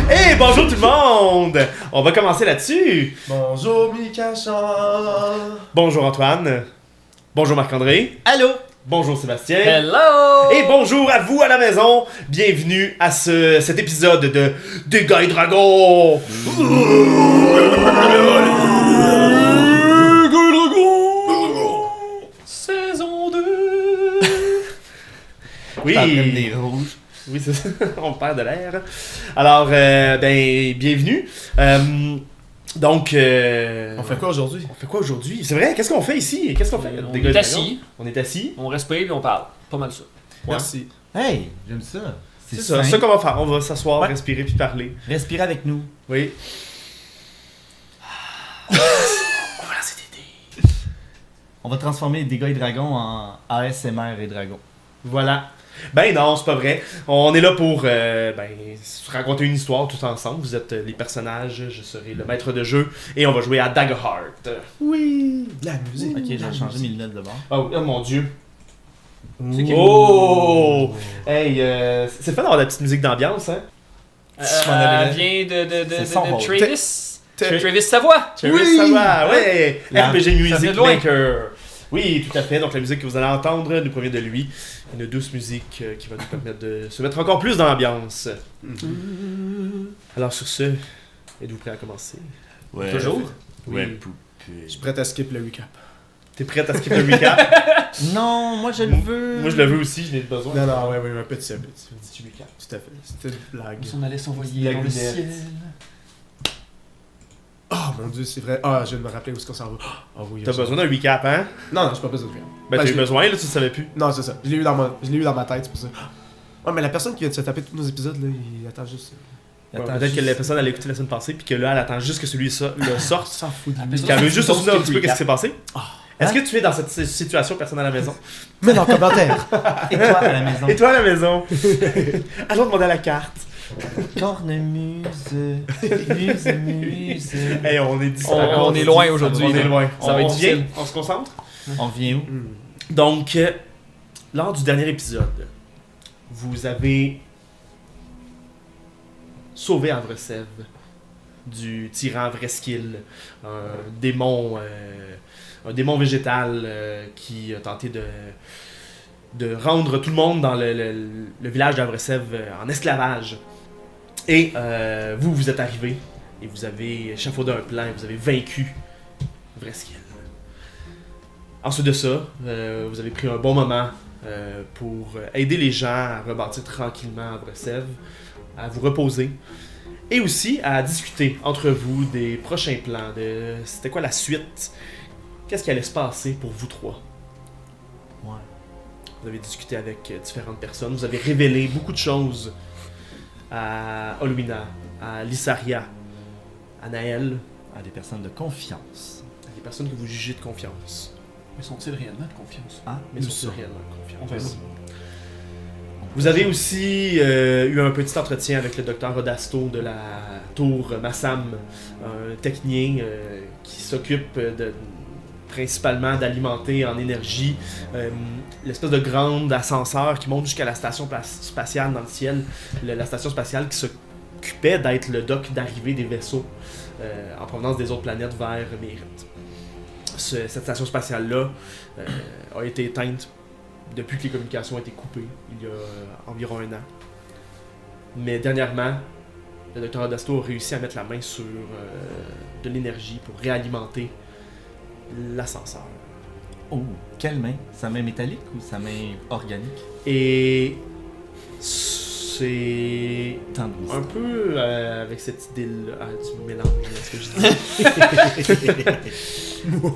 Hey, bonjour tout le monde! On va commencer là-dessus. Bonjour Mika-chan. Bonjour Antoine. Bonjour Marc-André. Allô? Bonjour Sébastien. Hello! Et bonjour à vous à la maison. Bienvenue à cet épisode de Dégâts et Dragons. Saison 2! Oui. T'as même des rouges. Oui, c'est ça. On perd de l'air. Alors, bienvenue. Donc, On fait quoi aujourd'hui? on fait quoi aujourd'hui? C'est vrai, qu'est-ce qu'on fait ici? Qu'est-ce qu'on fait? On Dégâts et est Dragons? assis, On est assis. on respire et on parle. Pas mal ça. Merci. Hey, j'aime ça. C'est ça, c'est ça qu'on va faire. On va s'asseoir, Ouais. respirer puis parler. Respirez avec nous. Oui. On va lancer des dés. On va transformer les dégâts et dragons en ASMR et dragons. Voilà. Ben non, c'est pas vrai. On est là pour se raconter une histoire tout ensemble. Vous êtes les personnages, je serai le maître de jeu et on va jouer à Daggerheart. Oui, de la musique. Ok, je vais changer mes lunettes de bord. Oh mon dieu. C'est qui? Oh! Hey, c'est fun d'avoir la petite musique d'ambiance, hein? Elle vient de C'est son rôle. Travis. Tra- Travis Savoie. Oui, ça va, ouais! La- RPG ça vient Music de loin. Maker. Oui, tout à fait. Donc la musique que vous allez entendre nous provient de lui. Une douce musique qui va nous permettre de se mettre encore plus dans l'ambiance. Alors sur ce, êtes-vous prêts à commencer? Ouais. Toujours. Oui. Je suis prêt à skip le recap. T'es prête à skipper le recap? Non, moi je le veux. Moi je le veux aussi, je n'ai besoin. Non, non, ouais, un petit habit. Un petit recap. Tout à fait. C'était une blague. On allait s'envoyer La dans le lunette. ciel. Oh mon dieu, c'est vrai. Ah, je viens de me rappeler où est-ce qu'on s'en va. Ah oui. T'as besoin d'un recap, hein? Non, non, j'ai pas besoin de recap. Ben, t'as je eu l'ai- besoin, là, tu le savais plus. Non, c'est ça. Je l'ai eu dans ma tête, c'est pour ça. Ouais, mais la personne qui vient de se taper tous nos épisodes, là, il attend juste. Attends, Peut-être que juste- la personne elle a écouté la semaine passée, puis que là, elle attend juste que celui-là le sorte. S'en fout de Ah, lui. mais Puis qu'elle veut juste se Sauf souvenir un que petit peu qu'est-ce qui s'est passé. Est-ce Hein? que tu es dans cette situation, personne à la maison? Mais dans le commentaire. Et toi à la maison. Et toi à la maison? Allons demander à la carte. Cornemuse. Muse. Hey, on est disparate. On est loin aujourd'hui, On est là. loin. Ça va être on vient? difficile. On se concentre? On vient où? Donc, lors du dernier épisode, vous avez sauvé Avresev du tyran Vreskill, un démon végétal qui a tenté de rendre tout le monde dans le village d'Avresev en esclavage. Et vous êtes arrivé et vous avez échafaudé un plan et vous avez vaincu Vreskill. Ensuite de ça, vous avez pris un bon moment pour aider les gens à rebâtir tranquillement Avresev, à vous reposer et aussi à discuter entre vous des prochains plans, de c'était quoi la suite, qu'est-ce qui allait se passer pour vous trois. Ouais. Vous avez discuté avec différentes personnes, vous avez révélé beaucoup de choses à Olwina, à Lissaria, à Naël, À des personnes de confiance. à des personnes que vous jugez de confiance. Mais sont-ils réellement de confiance? Ah, Mais Nous sont sommes. réellement de On confiance. verra. Vous avez aussi eu un petit entretien avec le docteur Rodasto de la tour Massam, un technicien qui s'occupe principalement d'alimenter en énergie l'espèce de grande ascenseur qui monte jusqu'à la station spatiale dans le ciel, la station spatiale qui s'occupait d'être le dock d'arrivée des vaisseaux en provenance des autres planètes vers Mérite. Cette station spatiale-là a été éteinte depuis que les communications ont été coupées, il y a environ 1 an. Mais dernièrement, le Dr. Odasto a réussi à mettre la main sur de l'énergie pour réalimenter l'ascenseur. Oh, quelle main? Sa main métallique ou sa main organique? Et c'est Tant de un mystère. peu avec cette idée-là. Ah, tu me mélanges là, ce que je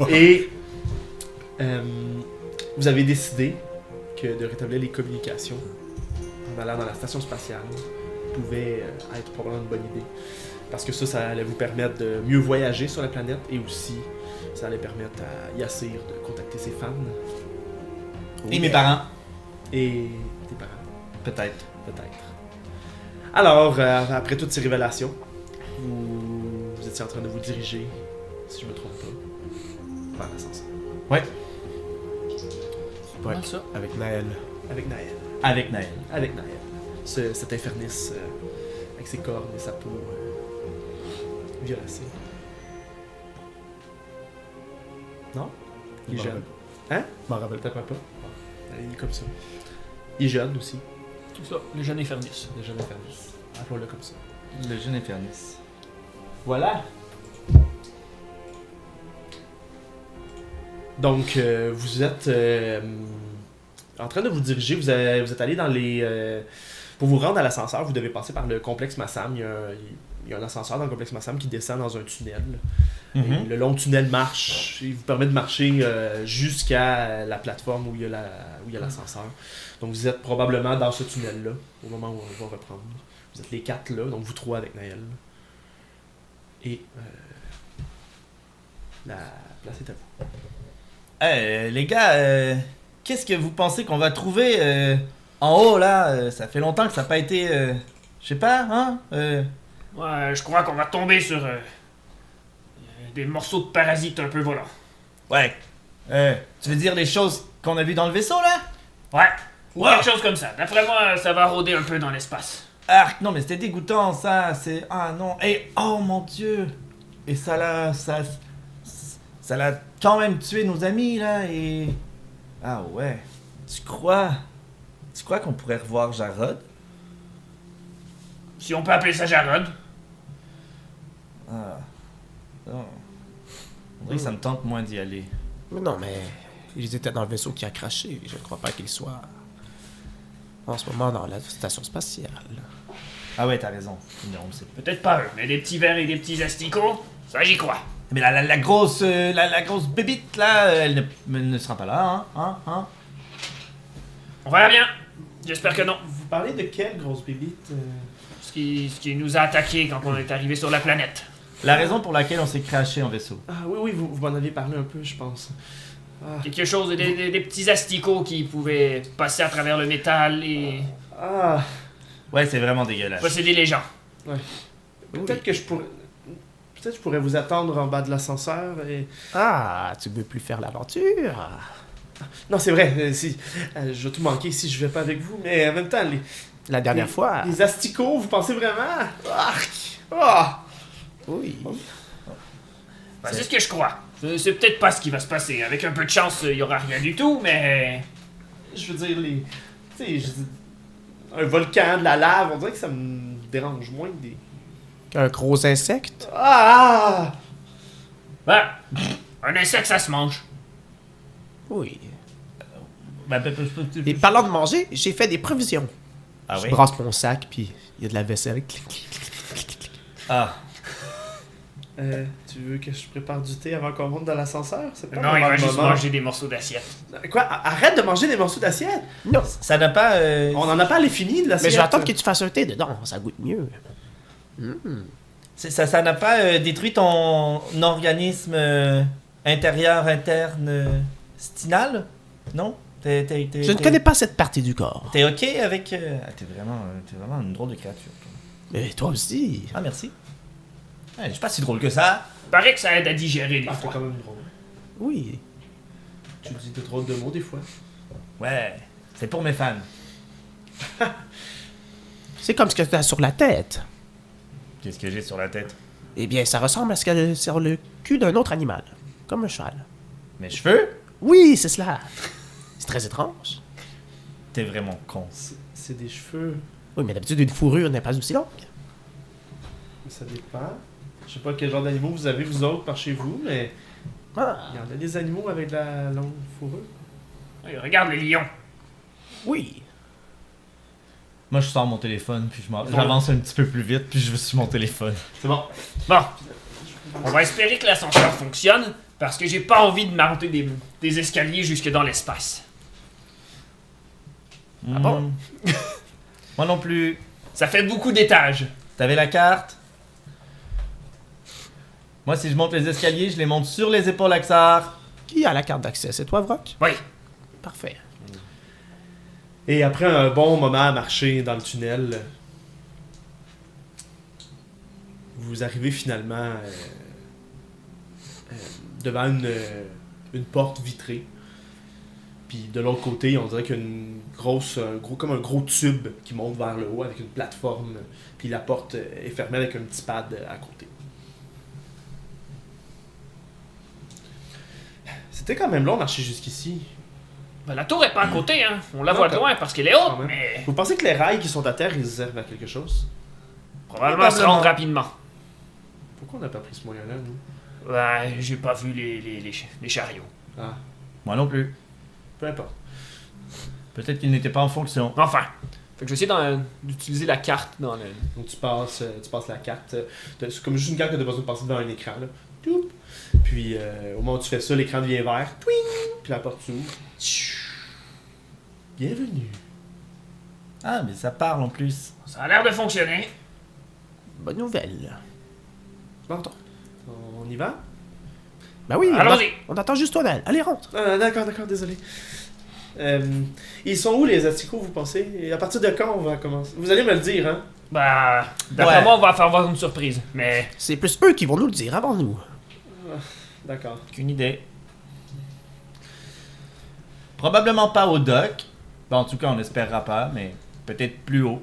dis. Et vous avez décidé que de rétablir les communications en allant dans la station spatiale pouvait être probablement une bonne idée. Parce que ça allait vous permettre de mieux voyager sur la planète et aussi ça allait permettre à Yassir de contacter ses fans. Et mes parents? Et tes parents, Peut-être. peut-être. Alors, après toutes ces révélations, vous étiez en train de vous diriger, si je me trompe pas, vers l'ascenseur. Ouais. Ouais, Comment ça? avec Naël. Avec Naël. Avec Naël. Avec Naël. Cet infernus avec ses cornes et sa peau violacée. Non? Il est Je m'en jeune. rappelle Hein? Je m'en rappelle pas. Pas. Il est comme ça. Il est jeune aussi. C'est ça, le jeune Infernus. Il est jeune Infernus. Appelons-le comme ça. Le jeune Infernus. Voilà. Donc, vous êtes en train de vous diriger. Vous êtes allé dans les... pour vous rendre à l'ascenseur, vous devez passer par le complexe Massam. Il y a un ascenseur dans le complexe Massam qui descend dans un tunnel. Et le long tunnel marche. Il vous permet de marcher jusqu'à la plateforme où il y a l'ascenseur. Donc, vous êtes probablement dans ce tunnel-là, au moment où on va reprendre. Vous êtes les 4 là, donc vous 3 avec Naël. Et la place est à vous. Les gars, qu'est-ce que vous pensez qu'on va trouver en haut là? Ça fait longtemps que ça n'a pas été... je sais pas, hein? Ouais, je crois qu'on va tomber sur des morceaux de parasites un peu volants. Ouais. Tu veux dire les choses qu'on a vues dans le vaisseau là? Ouais, ou Wow. quelque chose comme ça. D'après moi, ça va rôder un peu dans l'espace. Arc, non mais c'était dégoûtant ça, c'est... Ah non, et oh mon dieu! Et ça l'a quand même tué nos amis là et... Ah ouais. Tu crois qu'on pourrait revoir Jarod? Si on peut appeler ça Jarod. Ah. Non. On dirait que ça me tente moins d'y aller. Mais non, mais ils étaient dans le vaisseau qui a craché. Je ne crois pas qu'ils soient en ce moment dans la station spatiale. Ah ouais, t'as raison. Non, on sait. Peut-être pas eux, mais des petits vers et des petits asticots, ça j'y crois. Mais la grosse bébite là, elle ne sera pas là, hein? On verra bien. J'espère que non. Vous parlez de quelle grosse bébite Ce qui nous a attaqués quand on est arrivé sur la planète. La raison pour laquelle on s'est craché en vaisseau. Ah oui, vous m'en aviez parlé un peu, je pense. Ah. Quelque chose, des petits asticots qui pouvaient passer à travers le métal et Ah. Ouais, c'est vraiment dégueulasse. posséder les gens. Peut-être que je pourrais... Peut-être que je pourrais vous attendre en bas de l'ascenseur et... Ah, tu veux plus faire l'aventure? Non, c'est vrai, je vais tout manquer si je vais pas avec vous, mais en même temps, La dernière fois? les asticots, vous pensez vraiment? Arc! Ah! Oui. Ben, c'est ce que je crois. C'est peut-être pas ce qui va se passer. Avec un peu de chance, il y aura rien du tout, mais... Je veux dire, tu sais, un volcan, de la lave, on dirait que ça me dérange moins que des... Un gros insecte? Ah! Ben, un insecte, ça se mange. Oui. Bah, Et parlant de manger, j'ai fait des provisions. Ah Je oui? brasse mon sac, puis il y a de la vaisselle. Clic, clic, clic, clic, clic, clic. Ah. Tu veux que je prépare du thé avant qu'on monte dans l'ascenseur? C'est pas Non, il vraiment va le juste moment. manger des morceaux d'assiette. Quoi? Arrête de manger des morceaux d'assiette! Non, Ça n'a pas... On en a pas les finis de l'assiette. mais je vais attendre que tu fasses un thé dedans, ça goûte mieux. Ça n'a pas détruit ton organisme intérieur, interne, stinal? Non? Je ne connais pas cette partie du corps. T'es ok avec... t'es vraiment une drôle de créature. toi. Mais toi aussi. Ah, merci. Ouais, je suis pas si drôle que ça. Paraît que ça aide à digérer des Ah, c'est fois. quand même drôle. Oui. Tu dis de drôles de mots des fois. Ouais, c'est pour mes fans. C'est comme ce que tu as sur la tête. Qu'est-ce que j'ai sur la tête? Eh bien, ça ressemble à ce qu'il y a sur le cul d'un autre animal. Comme un cheval. Mes cheveux? Oui, c'est cela. C'est très étrange. T'es vraiment con. C'est des cheveux. Oui, mais d'habitude, une fourrure n'est pas aussi longue. Ça dépend. Je sais pas quel genre d'animaux vous avez, vous autres, par chez vous, mais Ah, il y en a des animaux avec de la longue fourrure. Hey, regarde les lions. oui. Moi, je sors mon téléphone, puis j'avance un petit peu plus vite, puis je vais sur mon téléphone. C'est bon. Bon, on va espérer que l'ascenseur fonctionne, parce que j'ai pas envie de monter des escaliers jusque dans l'espace. Ah bon? Moi non plus. Ça fait beaucoup d'étages. T'avais la carte? Moi, si je monte les escaliers, je les monte sur les épaules Axar. Qui a la carte d'accès? C'est toi, Vrock? Oui. Parfait. Et après un bon moment à marcher dans le tunnel, vous arrivez finalement devant une porte vitrée. Puis de l'autre côté, on dirait qu'il y a comme un gros tube qui monte vers le haut avec une plateforme. Puis la porte est fermée avec un petit pad à côté. C'était quand même long de marcher jusqu'ici. Ben, la tour est pas à côté, hein. On la Non, voit de quand- loin parce qu'elle est quand haute, même. mais Vous pensez que les rails qui sont à terre, ils servent à quelque chose? probablement se rendre rapidement. Pourquoi on n'a pas pris ce moyen-là, nous? Ouais, j'ai pas vu les chariots. Ah, Moi non plus. peu importe. Peut-être qu'il n'était pas en fonction. Enfin. Fait que je vais essayer d'utiliser la carte dans le... Donc tu passes la carte. C'est comme juste une carte que tu as besoin de passer devant un écran. Là. Toup. Puis au moment où tu fais ça, l'écran devient vert. Twing! Puis la porte s'ouvre. Bienvenue. Ah, mais ça parle en plus. Ça a l'air de fonctionner. Bonne nouvelle. Bon, on y va? Ben oui, Allons-y. on attend juste toi, Nel. Allez, rentre. D'accord, désolé. Ils sont où les asticots, vous pensez? Et à partir de quand on va commencer? Vous allez me le dire, hein? Bah, d'après Ouais. moi, on va faire voir une surprise. Mais C'est plus eux qui vont nous le dire avant nous. D'accord. Aucune idée. Probablement pas au dock. Bon, en tout cas, on n'espérera pas, mais peut-être plus haut.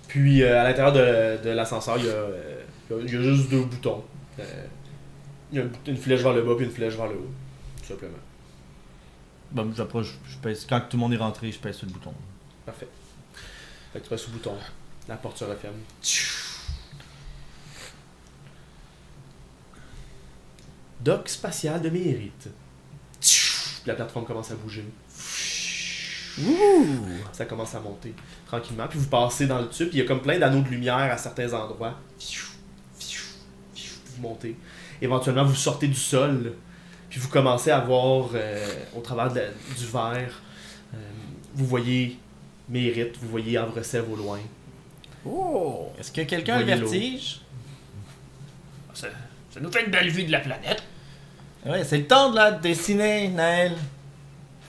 Puis à l'intérieur de l'ascenseur, il y a juste 2 boutons. Il y a une flèche vers le bas puis une flèche vers le haut. Tout simplement. Bon, j'approche, je pèse. Quand tout le monde est rentré, je pèse sur le bouton. Parfait. Fait que tu passes sous bouton. La porte se referme. Dock spatial de mérite. La plateforme commence à bouger. Ça commence à monter tranquillement. Puis vous passez dans le tube. Puis il y a comme plein d'anneaux de lumière à certains endroits. Vous montez. Éventuellement, vous sortez du sol. Puis vous commencez à voir au travers du verre. Vous voyez Mérite. Vous voyez Havre-Sèvres au loin. Oh! Est-ce que quelqu'un a le Voyez l'eau. vertige? ça nous fait une belle vue de la planète. Ouais, c'est le temps de la dessiner, Naël.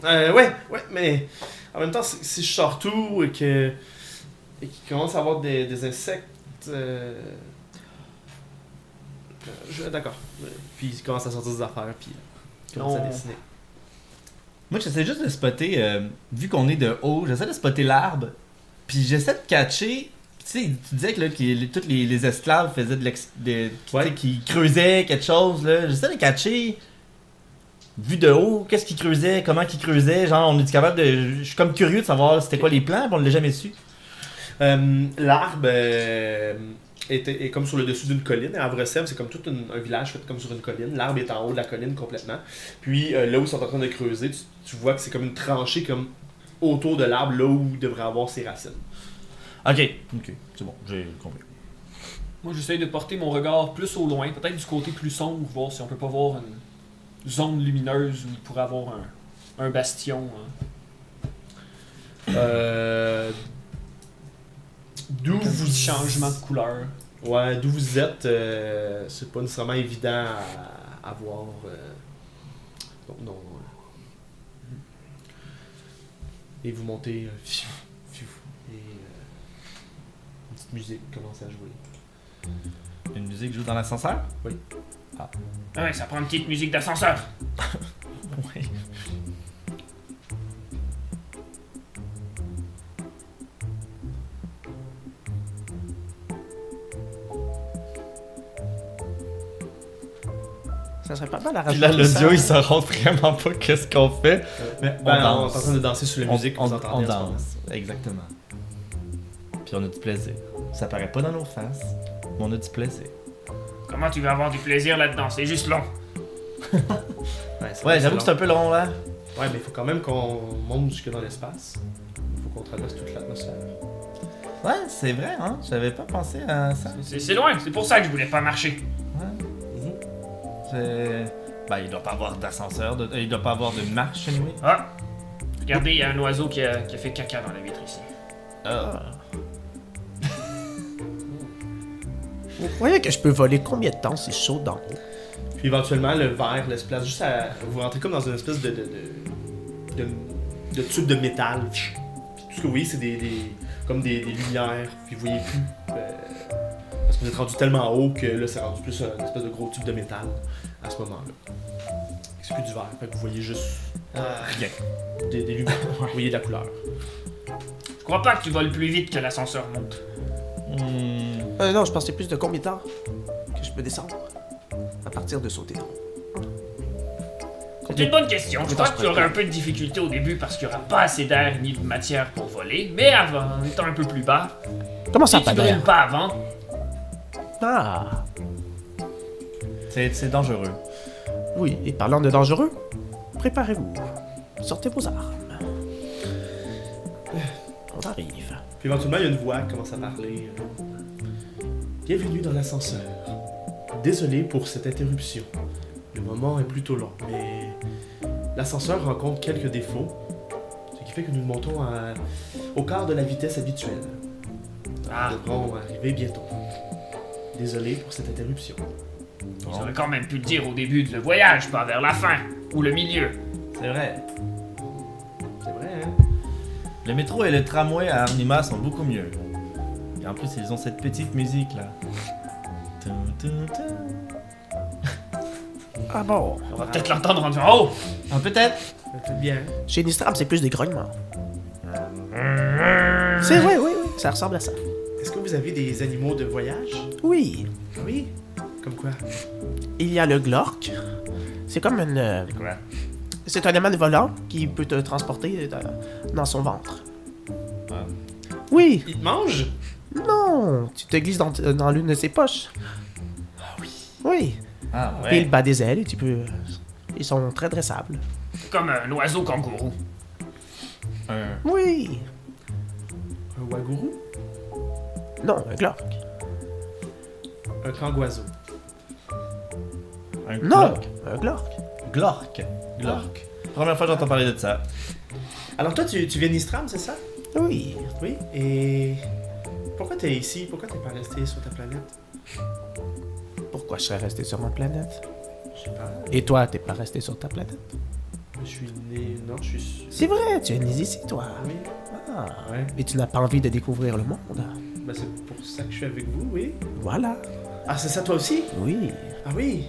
Ouais, mais en même temps, si je sors tout et qu'il commence à avoir des insectes. D'accord. Puis il commence à sortir des affaires, puis il commence à Non. dessiner. Moi, j'essaie juste de spotter, vu qu'on est de haut, j'essaie de spotter l'arbre, puis j'essaie de catcher. Tu sais, tu disais que là, tous les esclaves faisaient tu sais, qu'ils creusaient quelque chose, là. J'essaie de catcher, vu de haut, qu'est-ce qu'ils creusaient, comment qu'ils creusaient. Genre, on est capable de. Je suis comme curieux de savoir c'était quoi les plans, puis on l'a jamais su. L'arbre est comme sur le dessus d'une colline. À Havre-Sèvres, c'est comme tout un village fait comme sur une colline. L'arbre est en haut de la colline complètement. Puis là où ils sont en train de creuser, tu vois que c'est comme une tranchée comme autour de l'arbre, là où il devrait avoir ses racines. Ok, c'est bon, j'ai compris. Moi, j'essaye de porter mon regard plus au loin, peut-être du côté plus sombre, voir si on peut pas voir une zone lumineuse où il pourrait avoir un bastion. Hein. D'où Avec un vous petit changement de couleur. Ouais, d'où vous êtes, c'est pas nécessairement évident à voir. Donc non. Et vous montez, fiou, et une petite musique commence à jouer. Une musique joue dans l'ascenseur? Ah ouais, ça prend une petite musique d'ascenseur. Oui. Ça serait pas mal à Puis rajouter là, l'audio, ça. il se rend vraiment pas qu'est-ce qu'on fait. Mais On est en train de danser sur la musique que on vous entendez. en ce moment. danse, exactement. Puis on a du plaisir. Ça paraît pas dans nos faces, mais on a du plaisir. Comment tu vas avoir du plaisir là-dedans? C'est juste long. Ouais, j'avoue que c'est un peu long là. Ouais, mais il faut quand même qu'on monte jusque dans l'espace. Il faut qu'on traverse toute l'atmosphère. Ouais, c'est vrai, hein. J'avais pas pensé à ça. C'est loin, c'est pour ça que je voulais pas marcher. Ouais. Ben, il doit pas avoir d'ascenseur, il doit pas avoir de marche, anyway. Ah! Regardez, il y a un oiseau qui a fait caca dans la vitre ici. Ah. Vous croyez que je peux voler combien de temps c'est chaud d'en haut? Puis éventuellement, le verre laisse place juste à. Vous rentrez comme dans une espèce de tube de métal. Puis tout ce que vous voyez, c'est comme des lumières. Puis vous voyez plus. Parce que vous êtes rendu tellement haut que là, c'est rendu plus une espèce de gros tube de métal à ce moment-là. c'est plus du vert. Fait que vous voyez juste Rien. des lumières. Vous voyez de la couleur. Je crois pas que tu voles plus vite que l'ascenseur monte. Non, je pensais plus de combien de temps que je peux descendre à partir de sauter. C'est une bonne question. Je crois que tu auras un peu de difficulté au début parce qu'il n'y aura pas assez d'air ni de matière pour voler. Mais en étant un peu plus bas, Comment ça, si tu pas d'air? brûles pas avant, Ah, C'est dangereux. oui, et parlant de dangereux, préparez-vous. Sortez vos armes. On arrive. Puis éventuellement, il y a une voix qui commence à parler. Bienvenue dans l'ascenseur. Désolé pour cette interruption. Le moment est plutôt long, mais l'ascenseur rencontre quelques défauts, ce qui fait que nous le montons au quart de la vitesse habituelle. Ah. Nous devrons arriver bientôt. Désolé pour cette interruption. ils auraient quand même pu le dire au début de le voyage, pas vers la fin ou le milieu. C'est vrai. C'est vrai, hein? Le métro et le tramway à Arnima sont beaucoup mieux. Et en plus, ils ont cette petite musique là. Ah bon? On va peut-être l'entendre rendu en haut. Ah, peut-être. C'est bien. Chez Nistram, c'est plus des grognements. C'est vrai, oui, oui, ça ressemble à ça. Est-ce que vous avez des animaux de voyage? Oui, Oui. Comme quoi? il y a le glork. C'est comme une... Quoi? C'est un animal volant qui peut te transporter dans son ventre. Ah. Oui, Il te mange? non, tu te glisses dans l'une de ses poches. Ah oui. Oui, Ah, et il ouais. bat des ailes et tu peux... Ils sont très dressables. C'est comme un oiseau kangourou. Oui, Un wagourou? non, un glork. Un kangoiseau. Un Non, glork. un glork. Glork. Glork. Première fois que j'entends parler de ça. Alors toi, tu viens d'Istram, c'est ça? Oui, Oui. Et pourquoi t'es ici? Pourquoi t'es pas resté sur ta planète? pourquoi je serais resté sur ma planète? Je sais pas. Et toi, t'es pas resté sur ta planète? Je suis né... Non, je suis... C'est vrai, tu es né ici, toi. Oui. Ah, Ouais. et tu n'as pas envie de découvrir le monde. Ben, c'est pour ça que je suis avec vous, oui. Voilà, Ah, c'est ça toi aussi? oui. Ah oui.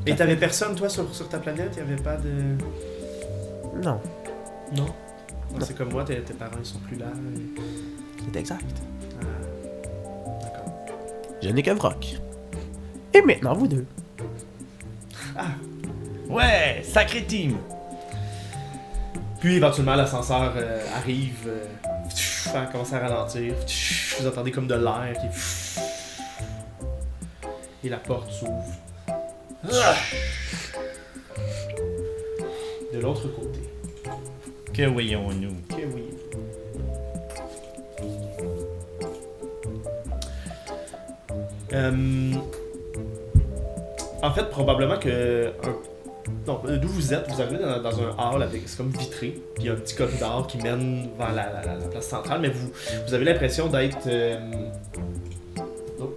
Et t'avais personne, toi, sur ta planète? Il y avait pas de... Non, Non. Ah, c'est comme moi, tes parents, ils sont plus là. et- c'est exact. Ah. D'accord. Je n'ai qu'un vroc. Et maintenant, vous deux. Ouais, sacré team. Puis éventuellement, l'ascenseur arrive, commence à ralentir. Vous entendez comme de l'air qui... Et la porte s'ouvre. De l'autre côté. Que voyons-nous? Que oui. En fait, probablement que... Non, d'où vous êtes, vous arrivez dans un hall avec... C'est comme vitré, puis il y a un petit corridor qui mène vers la place centrale, mais vous avez l'impression d'être... Oh.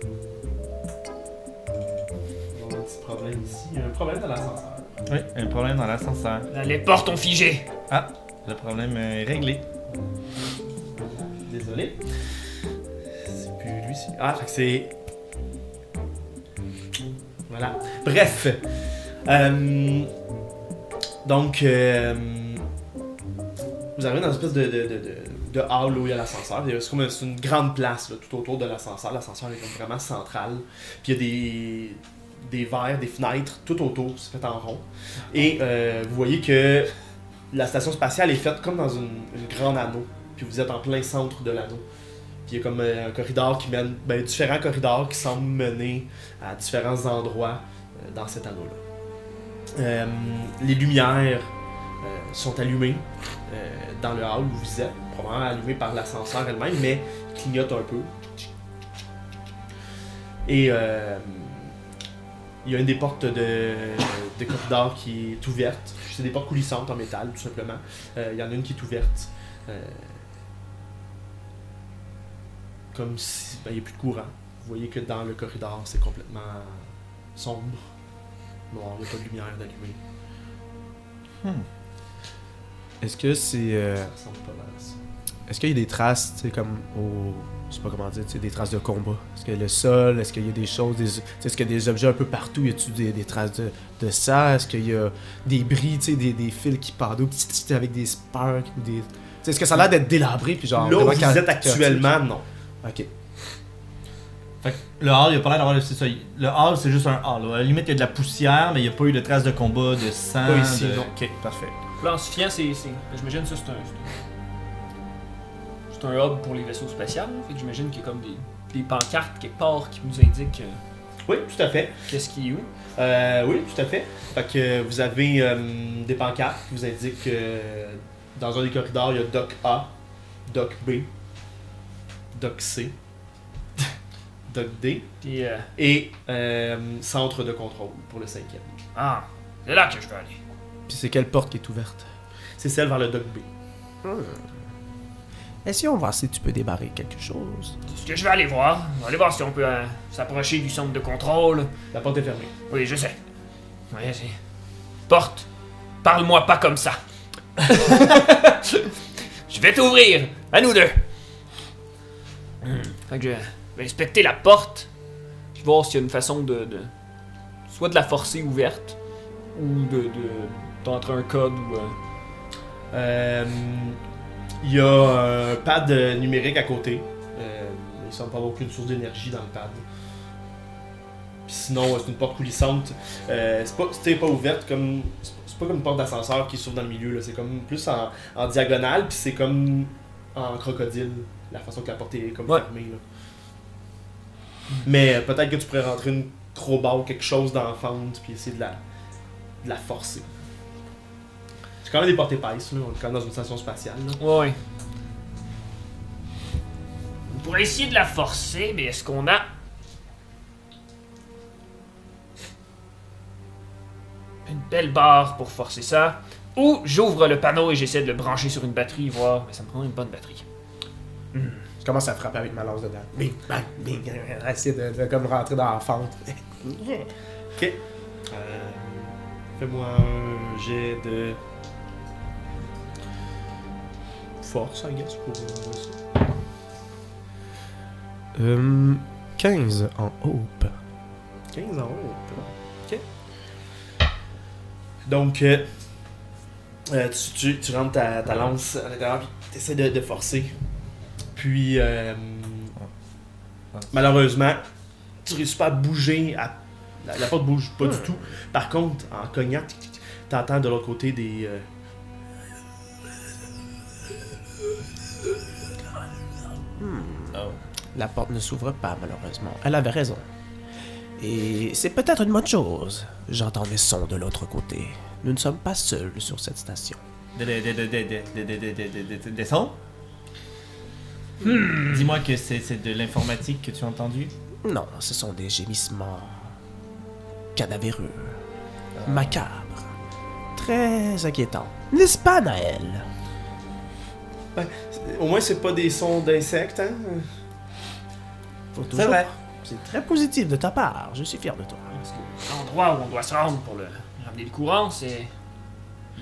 On a un petit problème ici. Il y a un problème dans l'ascenseur. Oui, un problème dans l'ascenseur. Là, les portes ont figé. Ah, le problème est réglé. Désolé. C'est plus lui, c'est... Ah, fait que c'est... Voilà. Bref. Donc, vous arrivez dans une espèce de hall où il y a l'ascenseur. C'est une grande place là, tout autour de l'ascenseur. L'ascenseur est comme vraiment central. Puis il y a des verres, des fenêtres tout autour, c'est fait en rond. Et vous voyez que la station spatiale est faite comme dans une grande anneau. Puis vous êtes en plein centre de l'anneau. Puis il y a comme un corridor qui mène, différents corridors qui semblent mener à différents endroits dans cet anneau-là. Les lumières sont allumées dans le hall où vous êtes, probablement allumées par l'ascenseur elle-même, mais clignotent un peu. Et il y a une des portes de corridor qui est ouverte. C'est des portes coulissantes en métal, tout simplement. Il y en a une qui est ouverte. Comme si il n'y a plus de courant. Vous voyez que dans le corridor, c'est complètement sombre. Noir, il n'y a pas de lumière d'allumée. Est-ce que c'est... Ça ressemble pas mal à ça. Est-ce qu'il y a des traces, tu sais, comme Je sais pas comment dire, tu sais, des traces de combat. Est-ce que le sol, est-ce qu'il y a des choses, est-ce qu'il y a des objets un peu partout? Y a-tu des traces de sang? Est-ce qu'il y a des bris, tu sais, des fils qui pendouillent avec des sparks ou des. T'sais, est-ce que ça a l'air d'être délabré puis genre. Là où vraiment vous êtes actuellement, non. Ok. Fait que le hall, il a pas l'air d'avoir. C'est ça. Le hall, c'est juste un hall. À la limite, il y a de la poussière, mais il n'y a pas eu de traces de combat, de sang. Pas ici, de... non. Ok, parfait. Plancifiant, j'imagine ça, c'est un hub pour les vaisseaux spatiaux. Fait que j'imagine qu'il y a comme des pancartes quelque part qui nous indiquent Oui, tout à fait. qu'est-ce qui est où. Oui, tout à fait. Fait que vous avez des pancartes qui vous indiquent que dans un des corridors, il y a Doc A, Doc B, Doc C, Doc D Puis, et centre de contrôle pour le 5e. ah, c'est là que je veux aller. Puis c'est quelle porte qui est ouverte? C'est celle vers le Doc B. Essayons de voir si tu peux débarrer quelque chose. C'est ce que je vais aller voir. On va aller voir si on peut s'approcher du centre de contrôle. La porte est fermée. Oui, je sais. Oui, c'est... Porte, parle-moi pas comme ça. Je vais t'ouvrir, à nous deux. Fait que je vais inspecter la porte, puis voir s'il y a une façon de soit de la forcer ouverte, ou d'entrer un code, ou... Il y a un pad numérique à côté. Il semble pas avoir aucune source d'énergie dans le pad. Puis sinon, c'est une porte coulissante. C'est pas ouverte comme. C'est pas comme une porte d'ascenseur qui s'ouvre dans le milieu. Là. C'est comme plus en diagonale, puis c'est comme en crocodile, la façon que la porte est comme fermée. Là. Mais peut-être que tu pourrais rentrer une crowbar ou quelque chose dans la fente, puis essayer de la forcer. C'est quand même des portes épaisses, là. On est quand même dans une station spatiale. Là. Ouais. Pour essayer de la forcer, mais est-ce qu'on a... une belle barre pour forcer ça? Ou j'ouvre le panneau et j'essaie de le brancher sur une batterie, voir... Mais ça me prend une bonne batterie. Je commence à frapper avec ma lance dedans. Bing, bang, bing. Essayer de comme rentrer dans la fente. Ok. Fais-moi un jet de force, I guess, pour ça. 15 en hope. 15 en haut. Ok. Donc, tu rentres ta lance à l'intérieur puis tu essaies de forcer. Puis, malheureusement, tu réussis pas à bouger. La porte bouge pas du tout. Par contre, en cognant, t'entends de l'autre côté des... La porte ne s'ouvre pas, malheureusement. Elle avait raison. Et c'est peut-être une bonne chose. J'entends des sons de l'autre côté. Nous ne sommes pas seuls sur cette station. Des sons? Dis-moi que c'est de l'informatique que tu as entendu? Non, ce sont des gémissements cadavéreux, macabres, très inquiétants. N'est-ce pas, Naël? Au moins, c'est pas des sons d'insectes, hein? Faut C'est toujours- vrai. C'est très positif de ta part. Je suis fier de toi. Parce que l'endroit où on doit se rendre pour ramener le courant, c'est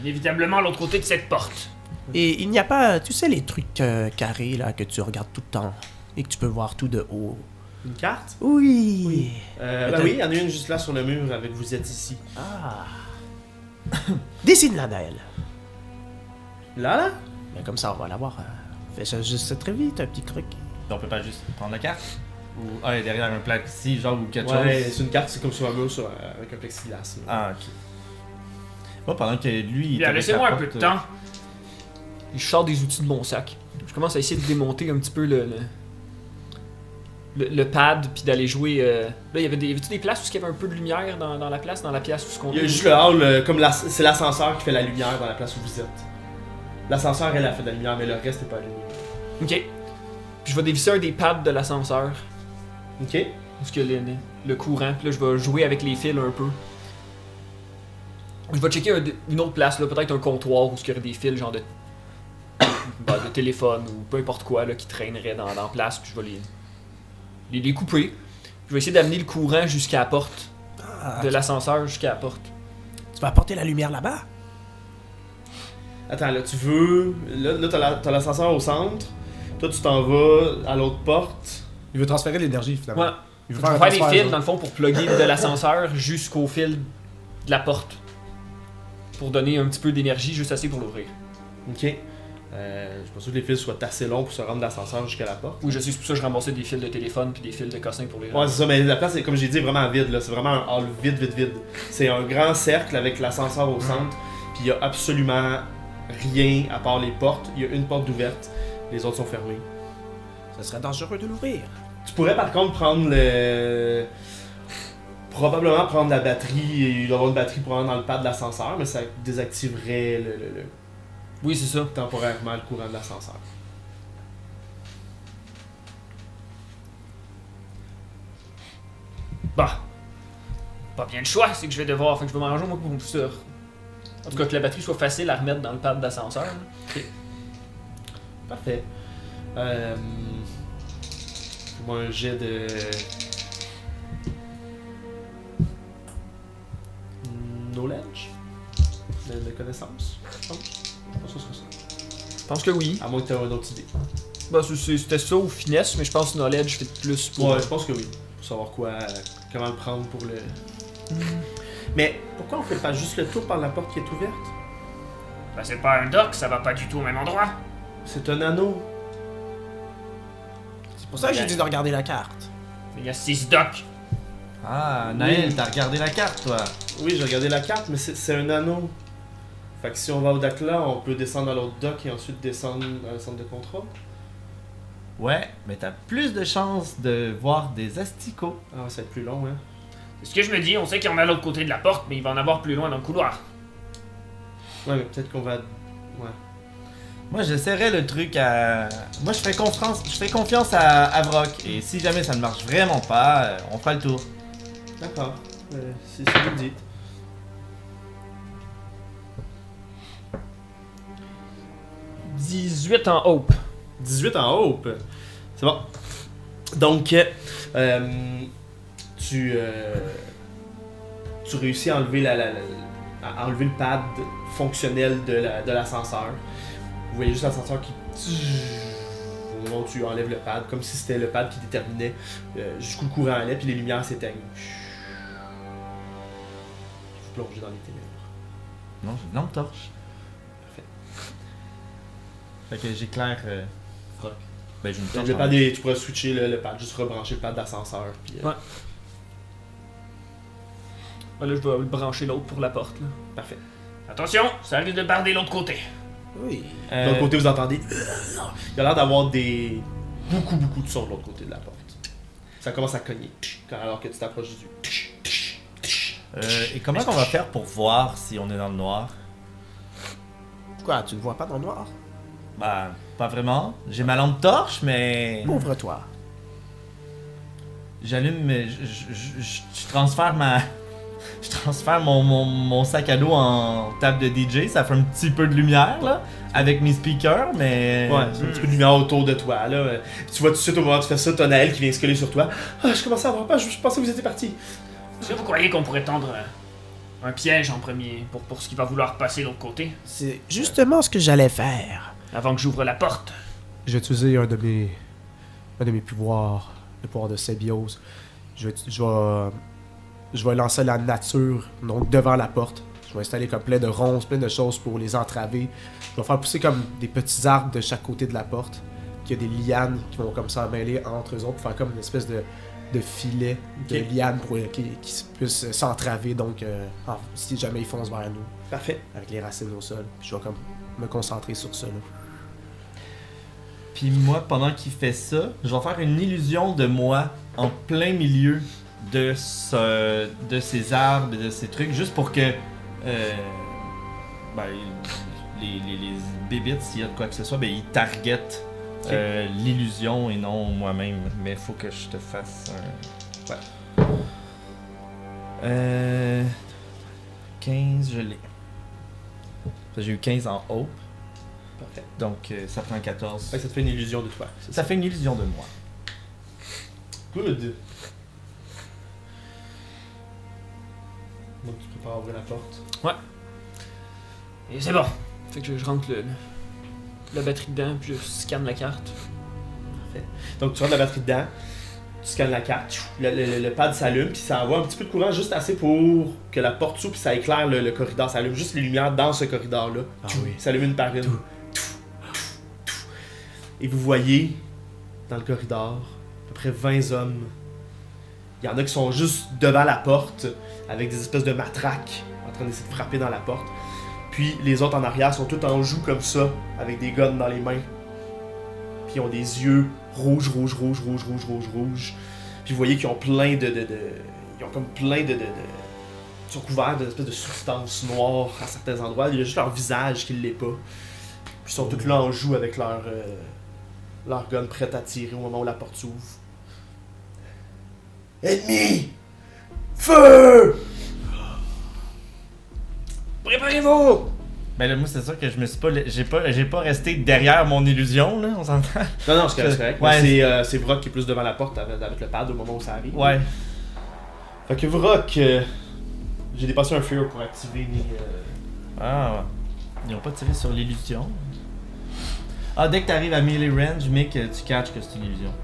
inévitablement l'autre côté de cette porte. Et il n'y a pas, tu sais, les trucs carrés là que tu regardes tout le temps et que tu peux voir tout de haut. Une carte? Oui. Ben oui, il y en a une juste là sur le mur avec vous êtes ici. Ah. Dessine-la, Naël. Là? Mais comme ça, on va l'avoir. Fais ça juste très vite, un petit truc. On peut pas juste prendre la carte? Ou derrière un plexi, genre, ou quelque Ouais, chose? c'est une carte, c'est comme sur un mur avec un plexiglas. là. Ah, ok. Moi, pendant que lui, il Bien, était laissez-moi avec un la peu de porte, temps. Et je sors des outils de mon sac. Je commence à essayer de démonter un petit peu le pad, puis d'aller jouer... Là, il y avait des places où il y avait un peu de lumière dans la place, dans la pièce où ce qu'on Il y a juste le hall, comme c'est l'ascenseur qui fait la lumière dans la place où vous êtes. L'ascenseur, elle a fait de la lumière, mais le reste n'est pas allumé. Ok. Puis je vais dévisser un des pads de l'ascenseur. Ok? Parce que le courant, puis là je vais jouer avec les fils un peu. Je vais checker une autre place, là, peut-être un comptoir où il y aurait des fils genre de téléphone ou peu importe quoi là, qui traînerait dans la place, puis je vais les couper. Je vais essayer d'amener le courant jusqu'à la porte. De l'ascenseur jusqu'à la porte. Tu vas apporter la lumière là-bas? Attends, là, tu veux... Là t'as l'ascenseur au centre. Toi, tu t'en vas à l'autre porte. Il veut transférer de l'énergie, finalement. Ouais. Il Il veut faut un faire des transfert, fils, dans le fond, pour plugger de l'ascenseur jusqu'au fil de la porte. Pour donner un petit peu d'énergie, juste assez pour l'ouvrir. Ok. Je suis pas sûr que les fils soient assez longs pour se rendre de l'ascenseur jusqu'à la porte. Oui, je sais, c'est pour ça que je ramassais des fils de téléphone puis des fils de cossin pour les Ouais, c'est ça, mais la place est, comme j'ai dit, vraiment vide, là. C'est vraiment un hall vide. C'est un grand cercle avec l'ascenseur au centre, puis il y a absolument rien à part les portes. Il y a une porte ouverte, les autres sont fermées. Ça serait dangereux de l'ouvrir. Tu pourrais par contre prendre le. Probablement prendre la batterie, et il doit y avoir une batterie pour rentrer dans le pad de l'ascenseur, mais ça désactiverait Oui, c'est ça. temporairement le courant de l'ascenseur. Bah. Pas bien le choix, c'est que je vais devoir. Fait que je vais m'arranger moi pour ça. En tout cas, que la batterie soit facile à remettre dans le pad d'ascenseur. Parfait. Moi, un jet de. Knowledge? De connaissance, je pense. Je pense que ce serait ça. Je pense que oui. À moins que tu aies une autre idée. Bah, c'était ça ou finesse, mais je pense que knowledge fait plus pour. Ouais, je pense que oui. Pour savoir quoi, comment le prendre pour le. Mais pourquoi on fait pas juste le tour par la porte qui est ouverte? Bah, c'est pas un dock, ça va pas du tout au même endroit. C'est un anneau. C'est pour ça que j'ai dit de regarder la carte. Il y a 6 docks. Ah, Naël, Oui. t'as regardé la carte, toi. Oui, j'ai regardé la carte, mais c'est un anneau. Fait que si on va au dock là, on peut descendre à l'autre dock et ensuite descendre à la centre de contrôle. Ouais, mais t'as plus de chances de voir des asticots. Ah, ça va être plus long, hein. C'est ce que je me dis, on sait qu'il y en a à l'autre côté de la porte, mais il va en avoir plus loin dans le couloir. Ouais, mais peut-être qu'on va. Ouais. Moi, j'essaierai le truc à... Moi, je ferai confiance à Avrock. Et si jamais ça ne marche vraiment pas, on fera le tour. D'accord. Si vous le dites. « 18 en hope. 18 en hope. C'est bon. Donc, tu réussis à enlever, à enlever le pad fonctionnel de l'ascenseur. Vous voyez juste l'ascenseur qui... Au moment où tu enlèves le pad, comme si c'était le pad qui déterminait jusqu'où le courant allait, puis les lumières s'éteignent. Vous plongez dans les ténèbres. Non, j'ai une lampe torche. Parfait. Fait que j'éclaire... Froc. Ben, j'ai une Donc, torche. le en pad main. tu pourrais switcher le pad, juste rebrancher le pad d'ascenseur. Puis, Ouais. Là, je vais brancher l'autre pour la porte. Là. Parfait. Attention, ça risque de barder l'autre côté. Oui. De l'autre côté, vous entendez. Il y a l'air d'avoir des. Beaucoup de sons de l'autre côté de la porte. Ça commence à cogner. Alors que tu t'approches du. Et comment on va faire pour voir si on est dans le noir? Quoi, tu ne vois pas dans le noir? Bah, pas vraiment. J'ai ma lampe torche, mais... Ouvre-toi. J'allume, mais je transfère ma... Je transfère mon sac à dos en table de DJ, ça fait un petit peu de lumière, là, avec mes speakers, mais... Ouais, c'est un petit peu de lumière autour de toi. Là. Tu vois tout de suite au moment où tu fais ça, t'as Naël qui vient se coller sur toi. Ah, je commençais à avoir peur, je pensais que vous étiez parti. Est-ce que vous croyez qu'on pourrait tendre un piège en premier pour ce qui va vouloir passer de l'autre côté, C'est justement ce que j'allais faire. avant que j'ouvre la porte? Je vais utiliser un de mes pouvoirs, le pouvoir de symbiose. Je vais lancer la nature, donc devant la porte. Je vais installer comme plein de ronces, plein de choses pour les entraver. Je vais faire pousser comme des petits arbres de chaque côté de la porte. Il y a des lianes qui vont comme ça mêler entre eux autres pour faire comme une espèce de filet de Ok. lianes pour qu'ils puissent s'entraver. Donc, si jamais ils foncent vers nous, Parfait. avec les racines au sol. Puis je vais comme me concentrer sur ça. Là. Puis moi, pendant qu'il fait ça, je vais faire une illusion de moi en plein milieu de ces arbres et de ces trucs, juste pour que ben, les bébites, s'il y a de quoi que ce soit, ben, ils targetent l'illusion et non moi-même. Mais il faut que je te fasse un... Ouais. 15, je l'ai. J'ai eu 15 en haut, Parfait. donc ça prend 14. Fait que ça te fait une illusion de toi. C'est Ça fait une illusion de moi. Good. Donc tu prépares à ouvrir la porte. Et c'est bon. Fait que je rentre la batterie dedans, puis je scanne la carte. Parfait. Donc tu rentres la batterie dedans, tu scannes la carte, le pad s'allume, puis ça envoie un petit peu de courant juste assez pour que la porte s'ouvre, puis ça éclaire le corridor, ça allume juste les lumières dans ce corridor-là. Ah Tchou, oui. ça allume une par une. Tout. Et vous voyez, dans le corridor, à peu près 20 hommes. Il y en a qui sont juste devant la porte, avec des espèces de matraques, en train d'essayer de frapper dans la porte. Puis les autres en arrière sont tous en joue comme ça, avec des guns dans les mains. Puis ils ont des yeux rouges. Puis vous voyez qu'ils ont plein ils ont comme plein de... Ils sont couverts d'une espèce de substance noire à certains endroits. Il y a juste leur visage qui ne l'est pas. Puis ils sont tous là en joue avec leur gun prêt à tirer au moment où la porte s'ouvre. Ennemis! Feu! Préparez-vous! Ben là, moi, c'est sûr que je me suis pas. J'ai pas resté derrière mon illusion, là, on s'entend? Non, c'est correct. Ouais. Mais c'est Vrock qui est plus devant la porte avec le pad au moment où ça arrive. Ouais. Fait que Vrock, j'ai dépassé un fear pour activer mes... Ah, ouais. Ils ont pas tiré sur l'illusion. Ah, dès que t'arrives à melee range, Mick, tu catches que c'est une illusion.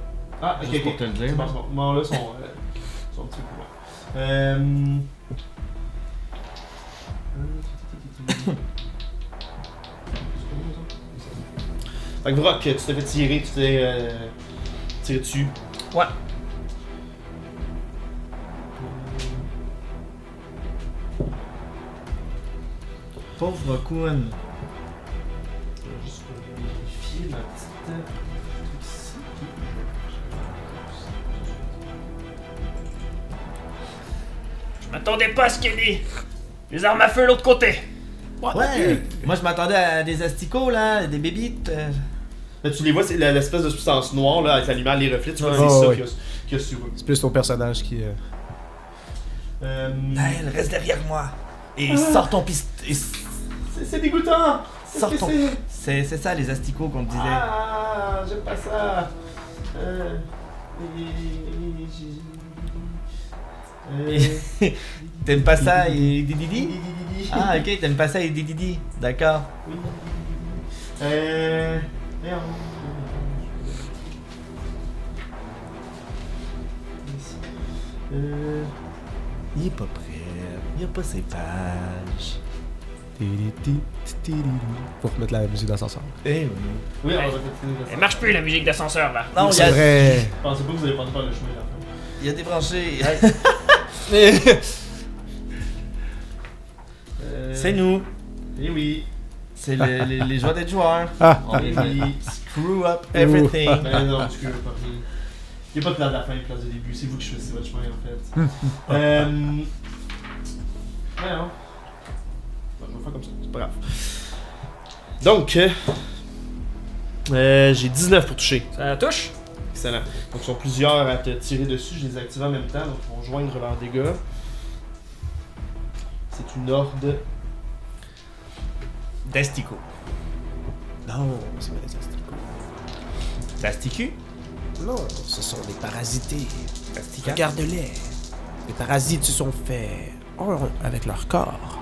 Ah, Juste pour te le dire. C'est bon, c'est bon. Bon, là, sont un petit peu plus loin. Fait que Vrock, tu t'es fait tirer, tu t'es tiré dessus. Ouais. Pauvre Raccoon. Juste pour vérifier ma petite... Je m'attendais pas à ce qu'il y ait des armes à feu de l'autre côté. Ouais. Moi, je m'attendais à des asticots, là, des bébites. Là, tu les vois, c'est l'espèce de substance noire là, avec la lumière, les reflets, tu vois, Ouais. c'est ça Ouais. qu'il y a sur eux. C'est plus ton personnage qui. Naël, reste derrière moi. Et sors ton pistolet. C'est dégoûtant! Sors ton. C'est ça, les asticots qu'on te disait. Ah, j'aime pas ça! T'aimes pas ça et dididi? Ah, ok, t'aimes pas ça et dididi. D'accord. Oui. Merde. Il est pas prêt. Il a pas ses pages. Faut remettre la musique d'ascenseur. Eh oui. Oui, alors, Elle marche plus la musique d'ascenseur là. Non, il y C'est a, vrai. Je pensais pas que vous allez passer par le chemin là. il y a débranché. C'est nous. Eh oui. C'est les joies d'être joueurs. Ah. On Eh va oui. screw up everything. Ben non, parce que pas rien. Il n'y a pas de plan de la fin et de place de début, c'est vous qui choisissez votre chemin en fait. Ouais, non. Bon, je vais faire comme ça, c'est pas grave. Donc, j'ai 19 pour toucher. Ça touche? Excellent. Donc, ils sont plusieurs à te tirer dessus, je les ai activés en même temps, donc ils vont joindre leurs dégâts. C'est une horde. D'asticots. Non, c'est pas des asticots. D'asticu? Non, ce sont des parasités. Astica? Regarde-les. Les parasites se sont faits avec leur corps.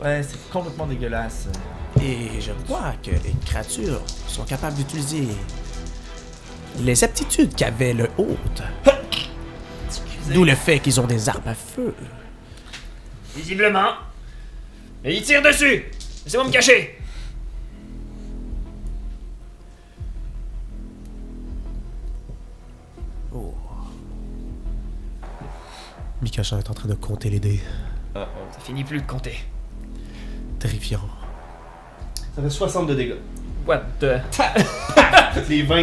Ouais, c'est complètement dégueulasse. Et je vois que les créatures sont capables d'utiliser les aptitudes qu'avait le hôte. D'où le fait qu'ils ont des armes à feu. Visiblement. Et il tire dessus! Laissez-moi me cacher! Oh. Mikachan est en train de compter les dés. Ça finit plus de compter. Terrifiant. Ça fait 60 de dégâts. What the... Toutes les 20,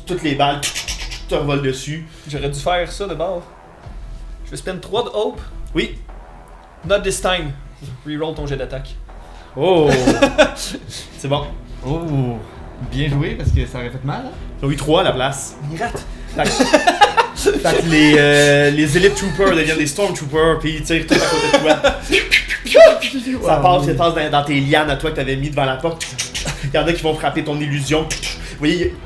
toutes les balles te revolent dessus. J'aurais dû faire ça de base. Je vais spend 3 de hope. Oui. Not this time. Reroll ton jet d'attaque. Oh! C'est bon. Oh, bien joué parce que ça aurait fait mal. Hein? Ils ont eu 3 à la place. Il rate. Fait que les Elite Troopers deviennent des Stormtroopers, puis ils tirent tout à côté de toi. Ça passe, ça passe dans tes lianes à toi que t'avais mis devant la porte. Il y en a qui vont frapper ton illusion. Vous voyez,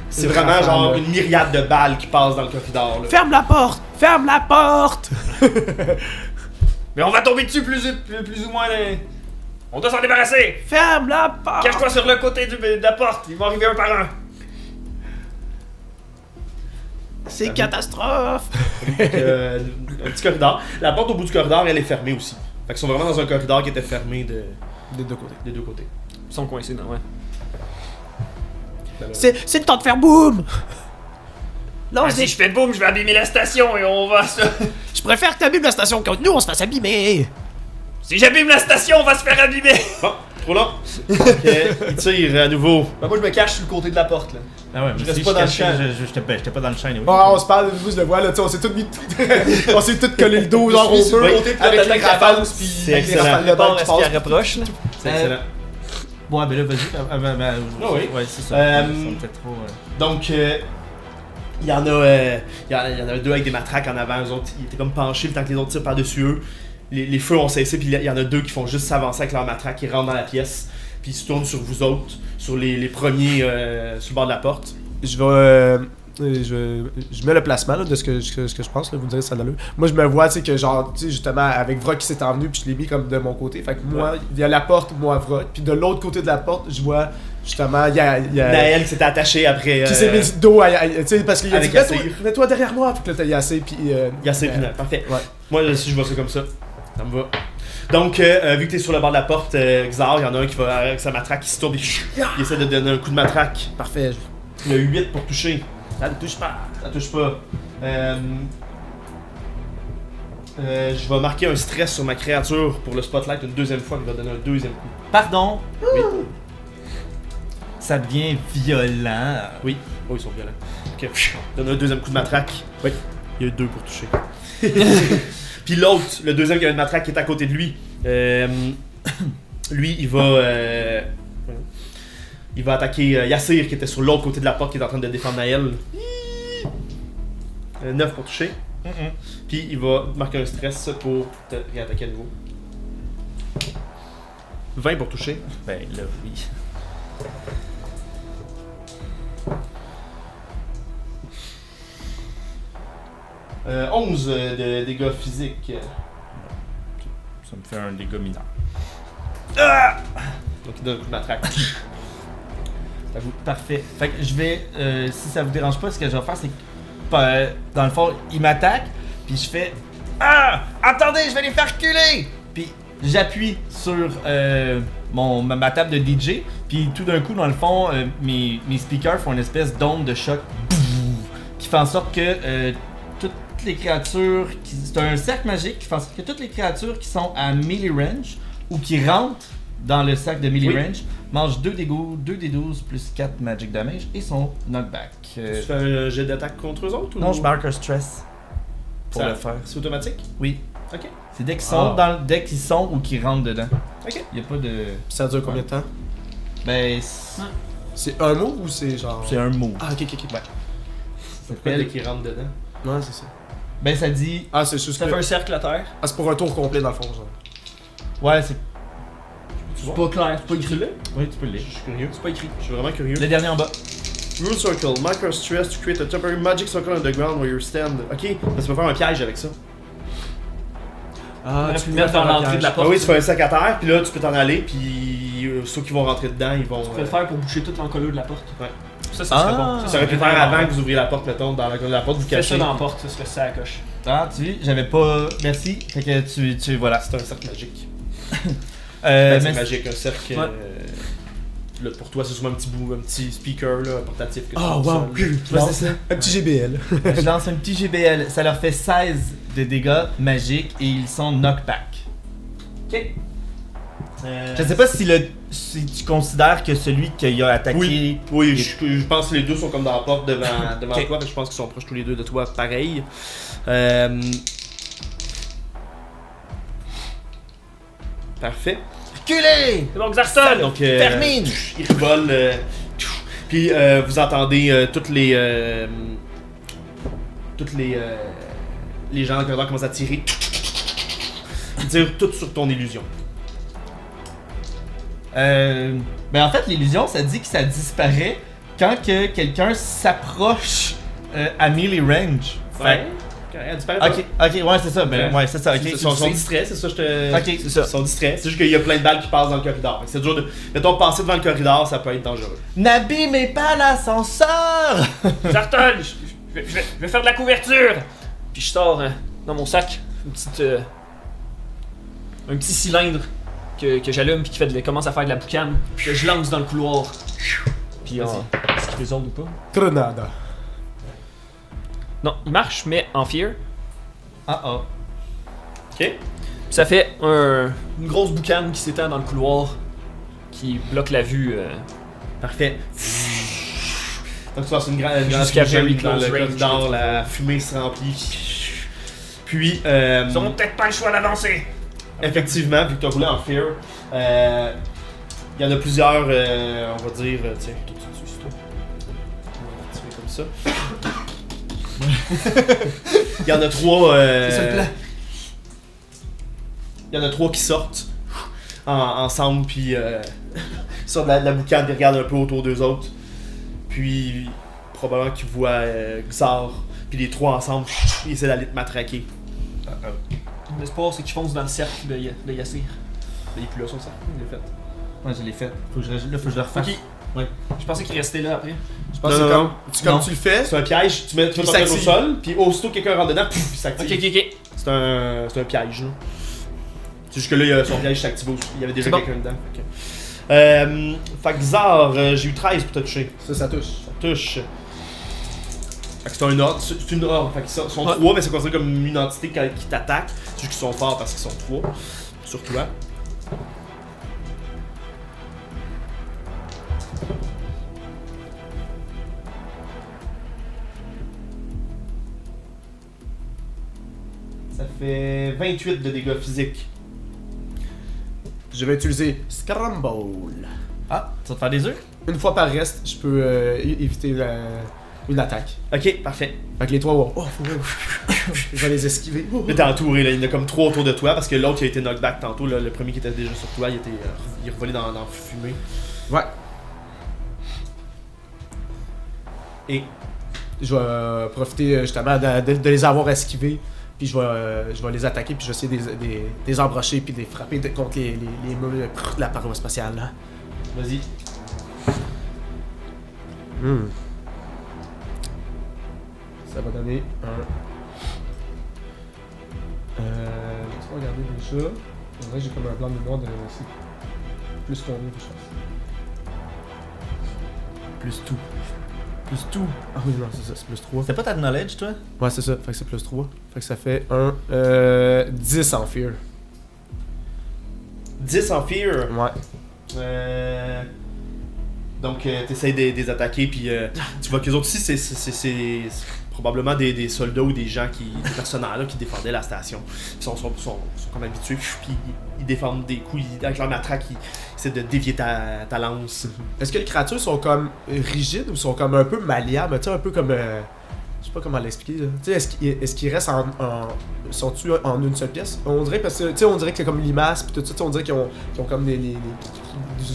c'est vraiment genre une myriade de balles qui passent dans le corridor. Là. Ferme la porte! Ferme la porte! Mais on va tomber dessus plus ou moins. On doit s'en débarrasser. Ferme la porte! Cache-toi sur le côté de la porte. Ils vont arriver un par un. C'est catastrophe! Un petit corridor. La porte au bout du corridor, elle est fermée aussi. Fait qu'ils sont vraiment dans un corridor qui était fermé Des deux côtés. des deux côtés. Ils sont coincés, non, ouais. C'est le temps de faire boum! Non, Si je fais boum, je vais abîmer la station et on va se... je préfère que t'abîmes la station quand nous on se fasse abîmer! Si j'abîme la station, on va se faire abîmer! Bon, trop long. Il tire à nouveau. Ben moi je me cache sur le côté de la porte là. Ah ouais, Je mais reste si pas dans le cachais, champ. j'étais pas dans le champ. Oui. on se parle, vous je le vois là, on s'est tous mis. On s'est tous collé le dos genre au feu. Oui, Avec les rafales, C'est puis avec les excellent. rafales de balle qui est-ce qu'il passent. rapproche là? C'est excellent. Ouais, ben là, vas-y. Ah oui. Ouais, c'est ça. Euh, Ça me fait trop. Donc, il y en a, il y en a deux avec des matraques en avant. Eux autres, ils étaient comme penchés le temps que les autres tirent par-dessus eux. Les feux ont cessé, puis il y en a deux qui font juste s'avancer avec leur matraque. Ils rentrent dans la pièce, puis ils se tournent sur vous autres, sur les premiers sur le bord de la porte. Je vais. Je mets le placement là, de ce que je pense, là, vous me direz si ça a de l'allure. Moi je me vois, tu sais, que genre, tu sais, justement, avec Vrock qui s'est envenu, puis je l'ai mis comme de mon côté. Fait que moi, il y a la porte, moi Vrock. Puis de l'autre côté de la porte, je vois, justement, il y a Naël qui s'était attaché après. qui s'est mis du dos, tu sais, parce qu'il a dit, avec Yassir. mets-toi derrière moi. Puis là, t'as Yassir, puis. Yassir Pinal, parfait. Ouais. Moi aussi, je vois ça comme ça. Ça me va. Donc, vu que t'es sur le bord de la porte, Xar, il y en a un qui va avec sa matraque qui se tourne et il essaie de donner un coup de matraque. Parfait. Il y a 8 pour toucher. Ça ne touche pas. Ça touche pas. Je vais marquer un stress sur ma créature pour le spotlight une deuxième fois, qui va donner un deuxième coup. Pardon. Oui. Ça devient violent. Oui. Oh, ils sont violents. Ok. Donne un deuxième coup de matraque. Oui. Il y a eu 2 pour toucher. Puis l'autre, le deuxième qui a une matraque qui est à côté de lui, lui, il va attaquer Yassir qui était sur l'autre côté de la porte qui est en train de défendre Naël. 9 pour toucher. Puis il va marquer un stress pour te réattaquer à nouveau. 20 pour toucher. Ben là, oui. Euh, 11 de dégâts physiques. Ça me fait un dégât mineur. Donc il donne un coup de matraque. Parfait. Fait que je vais, si ça vous dérange pas, ce que je vais faire, c'est que, dans le fond, il m'attaque, puis je fais ah! Attendez, je vais les faire reculer! Puis j'appuie sur ma table de DJ, puis tout d'un coup, dans le fond, mes speakers font une espèce d'onde de choc qui fait en sorte que toutes les créatures, c'est un cercle magique qui fait en sorte que toutes les créatures qui sont à melee range ou qui rentrent dans le cercle de melee range mangent 2 des 12 plus 4 magic damage et sont knockback. Tu fais un jet d'attaque contre eux autres ou... Non, je marque un stress pour Ça- le faire. C'est automatique? Oui. Ok. C'est dès qu'ils sont dès qu'ils sont ou qu'ils rentrent dedans. Ok. Il y a pas de. Puis ça dure combien de temps? Ben, C'est un mot ou c'est genre. c'est un mot. Ah, ok. Ouais. Ça Ça fait dès s'appelle. qu'ils rentrent dedans. Ouais, c'est ça. Ben, ça dit. Ah, c'est juste Ça que. fait un cercle à terre. Ah, c'est pour un tour complet dans le fond, genre. Ouais, c'est. C'est pas clair, c'est pas écrit. Oui, tu peux le Je lire. suis curieux. C'est pas écrit. Je suis vraiment curieux. Le dernier en bas. Rule Circle, micro stress to create a temporary magic circle on the ground where you stand. Ok, parce qu'on va faire un piège avec ça. Ah, aurait pu le mettre dans l'entrée de la Ah porte. oui, tu fais un sac à terre, puis là tu peux t'en aller, puis ceux qui vont rentrer dedans, ils vont. Tu peux le faire pour boucher toute l'encolure de la porte. Ouais. Ça serait Ah. bon. Ça aurait pu faire avant que vous ouvriez la porte, mettons, dans la porte, vous Fais cachez. ça dans la porte, ça serait ça à la coche. Ah, tu vois, j'avais pas. Merci. Fait que tu voilà. C'est un cercle magique. Mais C'est magique, un cercle. Ouais. Là, pour toi, c'est souvent un petit speaker là, portatif que tu Oh, mets au wow. sol. Ouais, c'est ça. Un petit GBL. je lance un petit GBL. Ça leur fait 16 de dégâts magiques et ils sont knockback. Ok. Je sais pas si tu considères que celui qui a attaqué. Oui, je pense que les deux sont comme dans la porte devant Ok. toi, mais je pense qu'ils sont proches tous les deux de toi, pareil. Parfait. Reculez! C'est bon, Xarton! Donc, Termine! il vole. Puis vous entendez toutes les gens dans le corridor commencent à tirer. Ils tirent tout sur ton illusion. Ben en fait, l'illusion, ça dit que ça disparaît quand que quelqu'un s'approche à melee range. Fait Elle disparaît pas. ok, ouais, c'est ça. Ben, ouais, c'est ça. Ok, Ils sont distraits, c'est ça, je te. Ok, c'est ça. Ils sont distraits. C'est juste qu'il y a plein de balles qui passent dans le corridor. Fait que c'est dur de. Mettons, passer devant le corridor, ça peut être dangereux. N'abîmez pas l'ascenseur! Xarton! Je vais faire de la couverture! Puis je sors dans mon sac un petit cylindre que j'allume puis qui commence à faire de la boucane. Puis que je lance dans le couloir. Puis est-ce qu'il fait autres ou pas? Grenada. Non, il marche, mais en fear. Ok. Puis ça fait une grosse boucane qui s'étend dans le couloir qui bloque la vue. Parfait. Donc tu vois, c'est une grande Jusqu'à fumée very dans close le range. corridor, la fumée se remplit. Puis, Ils auront peut-être pas le choix d'avancer. effectivement, vu que tu as roulé en fear, il y en a plusieurs, on va dire, tiens, tout de suite, toi. On va tirer comme ça. Il y en a 3. C'est ça le plan. Il y en a 3 qui sortent ensemble, puis sortent de la boucane, puis regardent un peu autour d'eux autres. Puis, probablement qu'ils voient Xar, puis les 3 ensemble, ils essaient d'aller te matraquer. L'espoir, c'est qu'ils foncent dans le cercle de Yassir. Il est plus là, son sac, il l'a fait. Ouais, je l'ai fait. Faut que je le refasse. Ok. Ouais. Je pensais qu'il restait là après. Je pense Non, que non, comme non. tu le fais, C'est un piège, tu mets ton piège au s'active. sol, puis aussitôt que quelqu'un rentre dedans, pouf, il s'active. Ok. C'est un piège, là. C'est juste que là, son piège s'active aussi. Il y avait déjà C'est bon. quelqu'un dedans. Fait que Xar, j'ai eu 13 pour te toucher. ça touche. Ça touche. Fait que c'est un ordre, c'est une ordre. Fait qu'ils sont 3, mais c'est considéré comme une entité qui t'attaque. C'est juste qu'ils sont forts parce qu'ils sont 3. Sur toi. Ça fait 28 de dégâts physiques. Je vais utiliser Scramble. Ah, tu vas te faire des œufs? Une fois par reste, je peux éviter une attaque. Ok, parfait. Fait que les 3 vont. Oh, faut je vais les esquiver. Là, t'es entouré, là. Il y en a comme 3 autour de toi parce que l'autre qui a été knockback tantôt, là, le premier qui était déjà sur toi, il est revolé dans la fumée. Ouais. Et Je vais profiter justement de les avoir esquivés. Puis je vais les attaquer, puis je vais essayer de les embrocher, puis de les frapper contre les murs de la paroi spatiale. Là. vas-y. Ça va donner un. Laisse-moi regarder déjà. On dirait que j'ai comme un blanc de mémoire de aussi. Plus combien de choses? Plus tout. Plus tout. Ah oui, non, c'est ça, c'est plus 3. C'était pas ta knowledge, toi? Ouais, c'est ça, fait que c'est plus 3. Fait que ça fait un 10 en fear. 10 en fear. Ouais. Donc, t'essayes de les attaquer, puis tu vois que les autres aussi, c'est probablement des soldats ou des gens des personnels là, qui défendaient la station. Ils sont comme habitués, puis ils défendent des coups, avec leur matraque, ils essaient de dévier ta lance. Est-ce que les créatures sont comme rigides ou sont comme un peu malléables? Tu sais, un peu comme. Je sais pas comment l'expliquer. Tu sais, est-ce qu'ils restent sont-tu en une seule pièce? On dirait parce que, tu sais, on dirait que c'est comme limaces pis tout ça, on dirait qu'ils ont comme des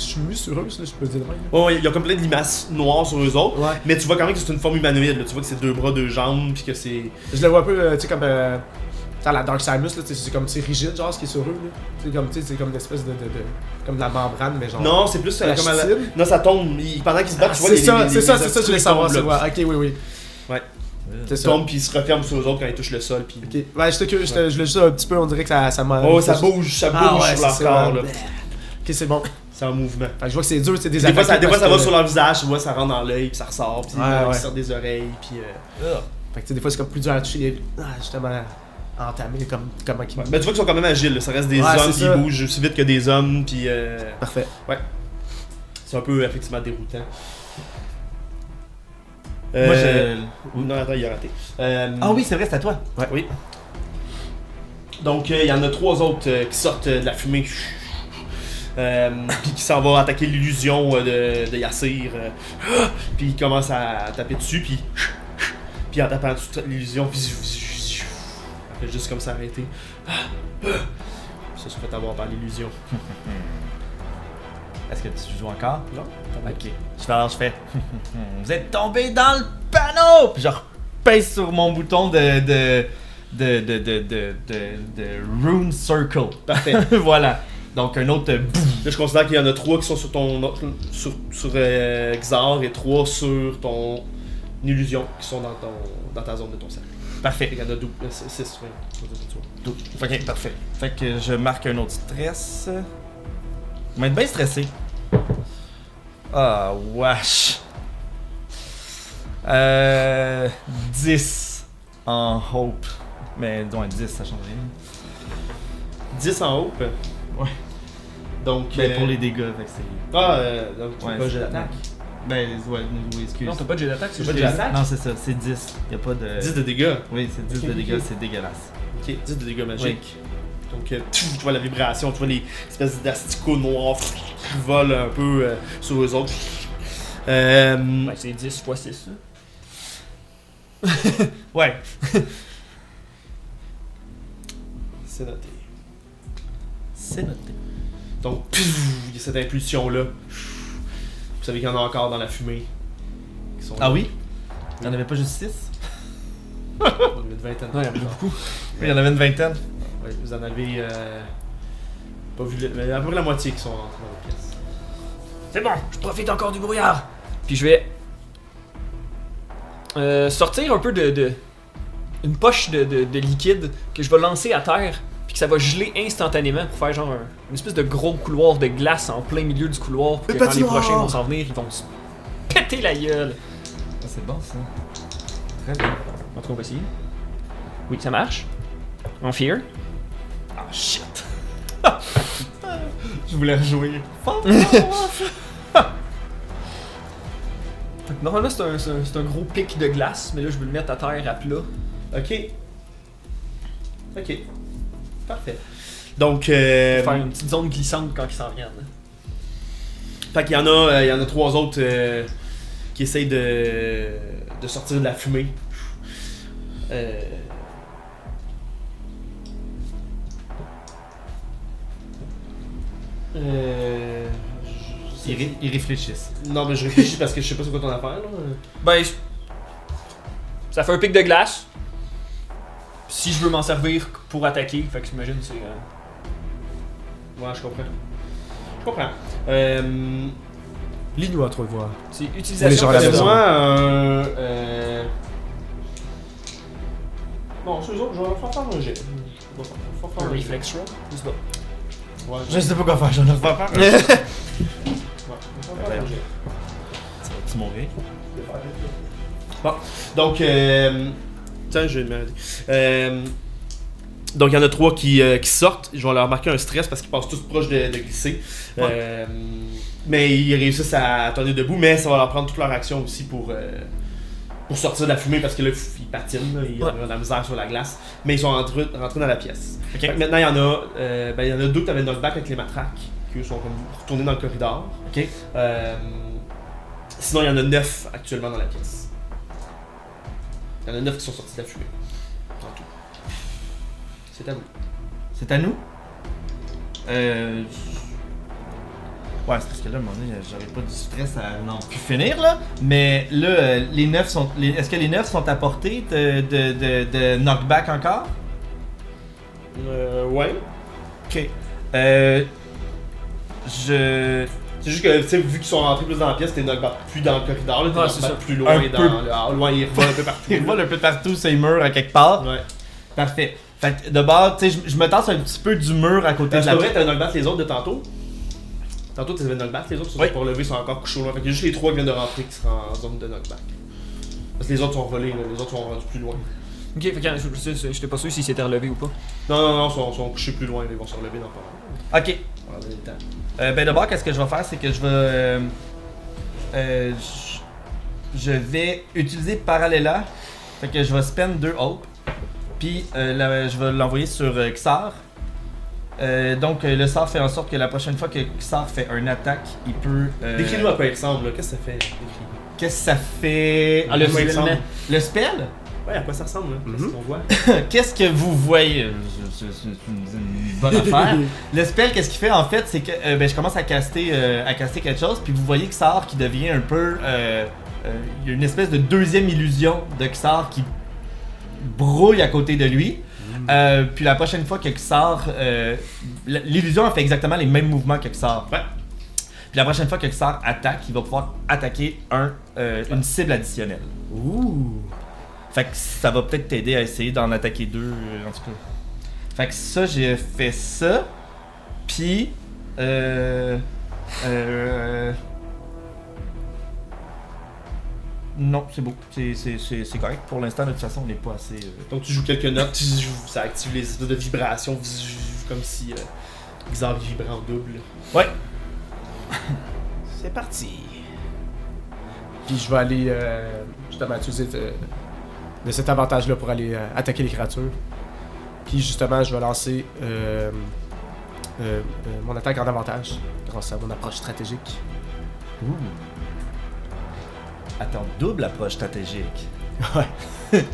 chemus sur eux, là, je peux le dire de même. Oh, il y a comme plein de limaces noires sur eux autres, Ouais. mais tu vois quand même que c'est une forme humanoïde. Là. Tu vois que c'est 2 bras, 2 jambes, puis que c'est. Je le vois un peu, tu sais, comme. Dans la Dark Simus, là, c'est comme c'est rigide, genre, ce qui est sur eux, là. C'est comme une espèce de comme de la membrane, mais genre. Non, c'est plus la comme chitine. Non, ça tombe. Pendant qu'ils se battent, tu vois c'est ça, c'est ça, je voulais savoir. ça. Ouais, ok, oui. Ouais. C'est Ils ça. tombent, puis ils se referment sur eux autres quand ils touchent le sol. Puis... Ok, ouais, je voulais juste un petit peu, on dirait que ça m'a. Oh, ça bouge sur leur c'est corps. Là. Ok, c'est bon. C'est en mouvement. Fait que je vois que c'est dur, c'est des Des fois, attaques. ça va parce que- sur leur visage, tu vois, ça rentre dans l'œil, puis ça ressort, puis Ouais. ils sortent des oreilles, puis. Fait que tu sais, des fois c'est comme plus dur à toucher les. Justement, entamer comme comment qu'ils. Ouais. Mais tu vois qu'ils sont quand même agiles, là. Ça reste des Ouais, hommes c'est qui ça. bougent aussi vite que des hommes, puis. Parfait. C'est un peu effectivement déroutant. Moi, Non, attends, il a raté. Ah oui, c'est vrai, c'est à toi. Oui. Donc, il y en a 3 autres qui sortent de la fumée. Puis qui s'en vont attaquer l'illusion de Yassir. Puis ils commencent à taper dessus. Puis en tapant dessus l'illusion, après juste comme ça arrêter. Ils se sont fait avoir par l'illusion. Est-ce que tu joues encore? Non? Ok. Je fais. Vous êtes tombé dans le panneau! Puis je repèse sur mon bouton de Rune Circle. Parfait. Voilà. Donc un autre boum. Là, je considère qu'il y en a 3 qui sont sur ton. sur Xar et 3 sur ton illusion qui sont dans ta zone de ton cercle. Parfait. Il y en a 6, oui. Ok, parfait. Fait que je marque un autre stress. Je vais être bien stressé. Ah, wesh. 10 en hope. Mais disons 10, ça change rien. 10 en hope. Ouais. Donc. Ben, pour les dégâts, fait que c'est. Donc tu Ouais, fais pas c'est- jet d'attaque. Ben, ouais, oui, excuse. Non, t'as pas de jet d'attaque, c'est Pas de juste jet des- d'attaque? Non, c'est ça, c'est 10. Y'a pas de. 10 de dégâts. Oui, c'est 10 Ok, de dégâts, ok. c'est dégueulasse. Ok, 10 de dégâts magiques. Donc, tu vois la vibration, tu vois les espèces d'asticots noirs qui volent un peu sur eux autres. Ben, c'est 10 x 6. Ouais. C'est noté. C'est noté. Donc, il y a cette impulsion-là. Vous savez qu'il y en a encore dans la fumée. Qui sont Ah oui? Y'en avait pas juste 6? Il y en avait une vingtaine. Ouais, il y en a beaucoup. Oui, il y en avait une vingtaine. Ouais, vous en avez pas vu mais à peu près la moitié qui sont rentrés dans la pièce. C'est bon, je profite encore du brouillard. Puis je vais sortir un peu de une poche de liquide que je vais lancer à terre, puis que ça va geler instantanément pour faire genre une espèce de gros couloir de glace en plein milieu du couloir, pour que quand les prochains vont s'en venir, ils vont se péter la gueule. Ah, c'est bon ça. Très bien. En tout cas, on va essayer. Oui, ça marche. En fear. Ah shit! Je voulais rejouer. Normalement, c'est un gros pic de glace, mais là, je veux le mettre à terre à plat. Ok. Ok. Parfait. Donc, Pour faire une petite zone glissante quand ils s'en viennent. fait qu'il y en a 3 autres qui essayent de sortir de la fumée. Ils réfléchissent. Non, mais je réfléchis parce que je sais pas c'est quoi ton affaire. Là. Ben, ça fait un pic de glace. Si je veux m'en servir pour attaquer, fait que j'imagine c'est. Ouais, je comprends. Je comprends. Lis-nous à 3 voix. C'est Les gens utilisation à la de maison. Fais-moi un. Non, c'est eux autres, je vais faire un jet. Je vais faire un reflex roll. Je sais pas. Ouais, Je sais pas quoi faire, j'en ai pas faire. ouais, je vais faire un jet. Tu mourir? Bon, donc, tiens, je vais me donc, il y en a 3 qui sortent. Je vais leur marquer un stress parce qu'ils passent tous proches de glisser. Mais ils réussissent à tenir debout, mais ça va leur prendre toute leur action aussi pour sortir de la fumée parce que là, ils patinent, là, ils ont de la misère sur la glace. Mais ils sont rentrés dans la pièce. Ok. Fait que maintenant, il y en a 2 que tu avais knockback avec les matraques, qui eux sont comme retournés dans le corridor. Ok. Sinon, il y en a 9 actuellement dans la pièce. Il y en a 9 qui sont sortis de la fumée. En tout. C'est à vous. C'est à nous? Ouais, c'est parce que là, à un moment donné, j'aurais pas du stress à non plus finir, là. Mais là, les 9 sont. Est-ce que les 9 sont à portée de knockback encore? Ouais. Ok. Je. C'est juste que, tu sais, vu qu'ils sont rentrés plus dans la pièce, t'es knockback plus dans le corridor, là, t'es Ouais, c'est knockback ça. plus loin Un dans peu. le hall. Loin, ils revolent un peu partout. Il vole un peu partout, ces murs à quelque part. Ouais. Parfait. Fait que de bord, tu sais, je me tasse un petit peu du mur à côté de C'est la vrai, t'as knockback les autres de tantôt. Tantôt, t'avais knockback, les autres se sont Oui. pas relevés, ils sont encore couchés au loin. Fait qu'il y a juste les 3 qui viennent de rentrer qui seront en zone de knockback. Parce que les autres sont volés, là, les autres sont rendus plus loin. Ok, fait que j'étais pas sûr s'ils s'étaient relevés ou pas. Non, ils sont couchés plus loin, ils vont se relever dans pas mal. Ok. On va donner le temps. Ben d'abord, qu'est-ce que je vais faire, c'est que je vais. Je vais utiliser Parallela. Fait que je vais spend 2 hope. Puis je vais l'envoyer sur Xar. Donc le sort fait en sorte que la prochaine fois que Xar fait une attaque, il peut. Décris-nous à quoi il ressemble, là. Qu'est-ce que ça fait? Qu'est-ce que ça fait? Ah, le quoi il spell. ressemble? Le spell? Ouais, à quoi ça ressemble, là? Qu'est-ce qu'on voit? Qu'est-ce que vous voyez? C'est une bonne affaire. Le spell, qu'est-ce qu'il fait en fait? C'est que je commence à caster quelque chose, puis vous voyez Xar qui devient un peu. Il y a une espèce de deuxième illusion de Xar qui brouille à côté de lui. Puis la prochaine fois que Xar. L'illusion a fait exactement les mêmes mouvements que Xar. Ouais. Puis la prochaine fois que le sort attaque, il va pouvoir attaquer une cible additionnelle. Ouh. Fait que ça va peut-être t'aider à essayer d'en attaquer 2, en tout cas. Fait que ça, j'ai fait ça. Puis... Non, c'est beau. C'est correct. Pour l'instant, de toute façon, on n'est pas assez... Donc tu joues quelques notes, ça active les espèces de vibrations, comme si Xav vibrait en double. Ouais. C'est parti. Puis je vais aller justement utiliser de cet avantage-là pour aller attaquer les créatures. Puis justement, je vais lancer mon attaque en avantage grâce à mon approche stratégique. Ouh. Attends, double approche stratégique. Ouais.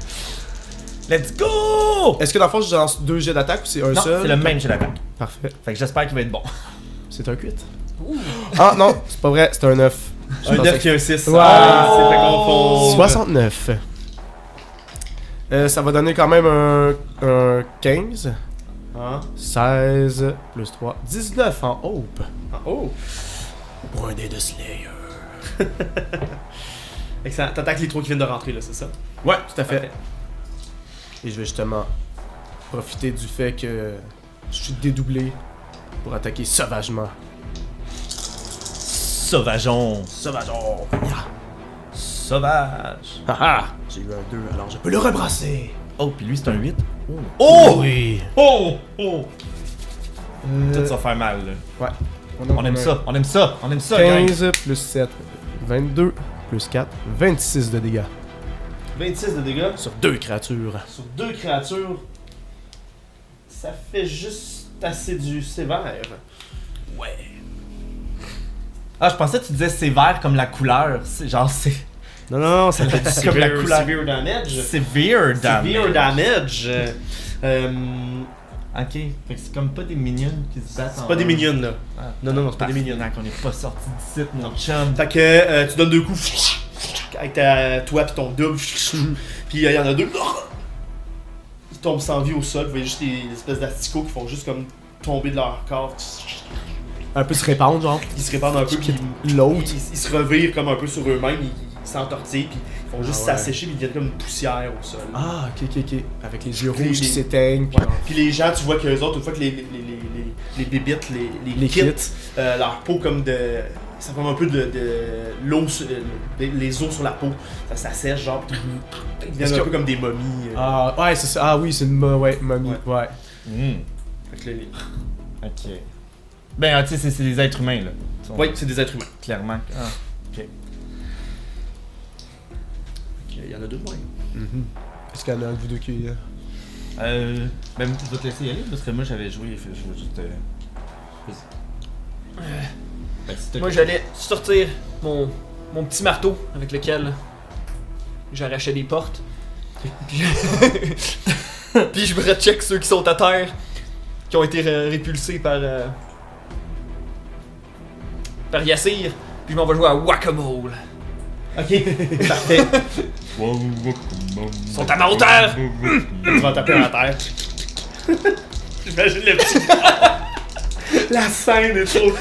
Let's go! Est-ce que dans le fond, je lance 2 jets d'attaque ou c'est un Non, seul? c'est le même jeu d'attaque. Parfait. Fait que j'espère qu'il va être bon. C'est un 8. Ah non, c'est pas vrai, c'est un 9. Un 9 qui a un 6. Wow. Ah, c'est fait confondre. 69. Ça va donner quand même un 15. Hein? 16 plus 3. 19 en hope. Ah, oh! Pour un dé de Slayer. Excellent. T'attaques les 3 qui viennent de rentrer, là, c'est ça? Ouais, tout à fait. Parfait. Et je vais justement profiter du fait que je suis dédoublé pour attaquer sauvagement. Sauvageon. Sauvageon! Sauvage. Haha! J'ai eu un 2, alors je peux le rebrasser! Oh, puis lui, c'est un 8. Oh! Oui! Oh! Oh! Tout ça va faire mal, là. Ouais. On aime ça, on aime ça, on aime ça, gang. 15 plus 7, 22 plus 4, 26 de dégâts 26 de dégâts sur 2 créatures. sur 2 créatures. Ça fait juste assez du sévère. Ouais. Ah, je pensais que tu disais sévère comme la couleur. C'est genre, c'est... Non, non, ça fait du Comme la couleur. severe damage. Severe damage. Severe damage. Ok, fait que c'est comme pas des minions qui se battent. C'est pas des minions, là. Ah. Non, non, non, c'est pas des minions. On est pas sorti d'ici, mon chum. Fait que tu donnes 2 coups avec toi pis ton double. Puis il y en a 2. Ils tombent sans vie au sol. Vous voyez juste des espèces d'asticots qui font juste comme tomber de leur corps. Un peu se répandre, genre. Ils se répandent un peu. Puis L'autre. ils se revirent comme un peu sur eux-mêmes. Ils s'entortillent. Puis ils font juste Ah ouais. s'assécher. Puis ils deviennent comme une poussière au sol. Ah, ok. Avec les yeux Les- rouges qui les- s'éteignent. Puis Ouais. Puis les gens, tu vois qu'eux autres, une fois que les bébites, les kits, leur peau comme de. Ça forme un peu de l'eau, les os sur la peau. Ça s'assèche, genre. Ils Est-ce deviennent un que- peu comme des momies. Ah, ouais, c'est ça. Ah oui, c'est une momie. Ouais. Fait que là, Ok. Ben, tu sais, c'est des êtres humains, là. Oui, c'est des êtres humains. Clairement. Ah. Il y en a 2 de moins. Est-ce qu'il y en a un de vous deux qui. Ben, je vais te laisser y aller parce que moi j'avais joué. Je vais juste. Vas-y. Ben, si t'as- Moi, j'allais sortir mon petit marteau avec lequel j'arrachais des portes. Puis puis je me recheck ceux qui sont à terre, qui ont été répulsés par Yassir. Puis je m'en vais jouer à Whack-A-Mole. Ok, parfait. Ils sont à ma hauteur! Tu vas taper à terre. J'imagine le petit. La scène est trop.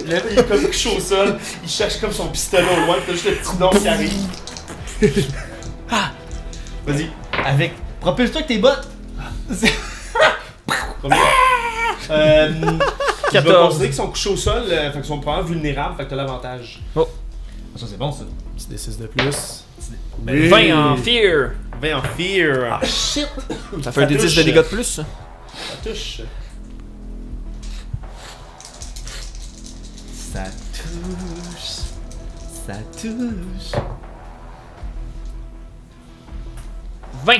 Il est comme couché au sol. Il cherche comme son pistolet au loin. Puis t'as juste le petit nom qui arrive. Vas-y, Avec. Propulse-toi avec tes bottes! combien? Je vais 14. considérer qu'ils sont couchés au sol. Fait qu'ils sont probablement vulnérables. Fait que t'as l'avantage. Ça, c'est bon, ça. Petit D6 de plus. Oui. 20 en fear. 20 en fear. Shit! Ça fait Ça un D10 touche. de dégâts de plus, ça. Ça touche. Ça touche. Ça touche. 20!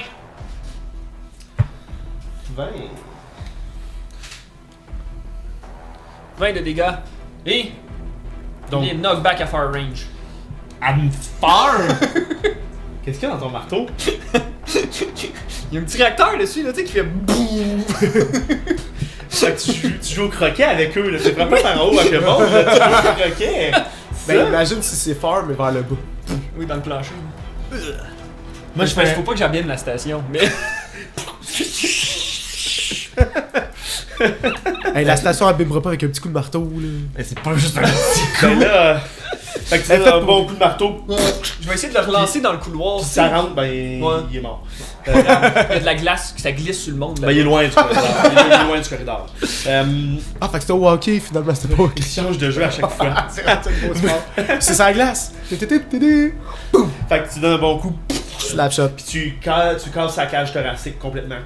20. 20 de dégâts. Et Donc- il est knockback à far range. I'm far! Qu'est-ce qu'il y a dans ton marteau? Il y a un petit réacteur dessus, là, tu sais, qui fait boum! Fait que tu joues au croquet avec eux. Là. C'est vraiment par en haut avec le monde. Là. Tu joues au croquet. Ben, imagine si c'est fort, mais vers le bas. Oui, dans le plancher. Moi, je fais. Faut pas que j'abîme la station, mais. Hey, la station abîmera pas avec un petit coup de marteau, là. Mais c'est pas juste un petit Ben là, fait que tu donnes un bon coup de marteau, Je vais essayer de le relancer dans le couloir. puis ça rentre, ben Ouais. il est mort. Il y a de la glace, ça glisse sur le monde. Ben il est loin du corridor. Il est loin du corridor. Ah, fait que c'était au hockey, finalement, c'était pas au Il hockey. change de jeu à chaque fois. C'est rendu un gros sport. C'est sa glace. Tétététété. Fait que tu donnes un bon coup, Slap shot. puis tu casses sa cage thoracique complètement.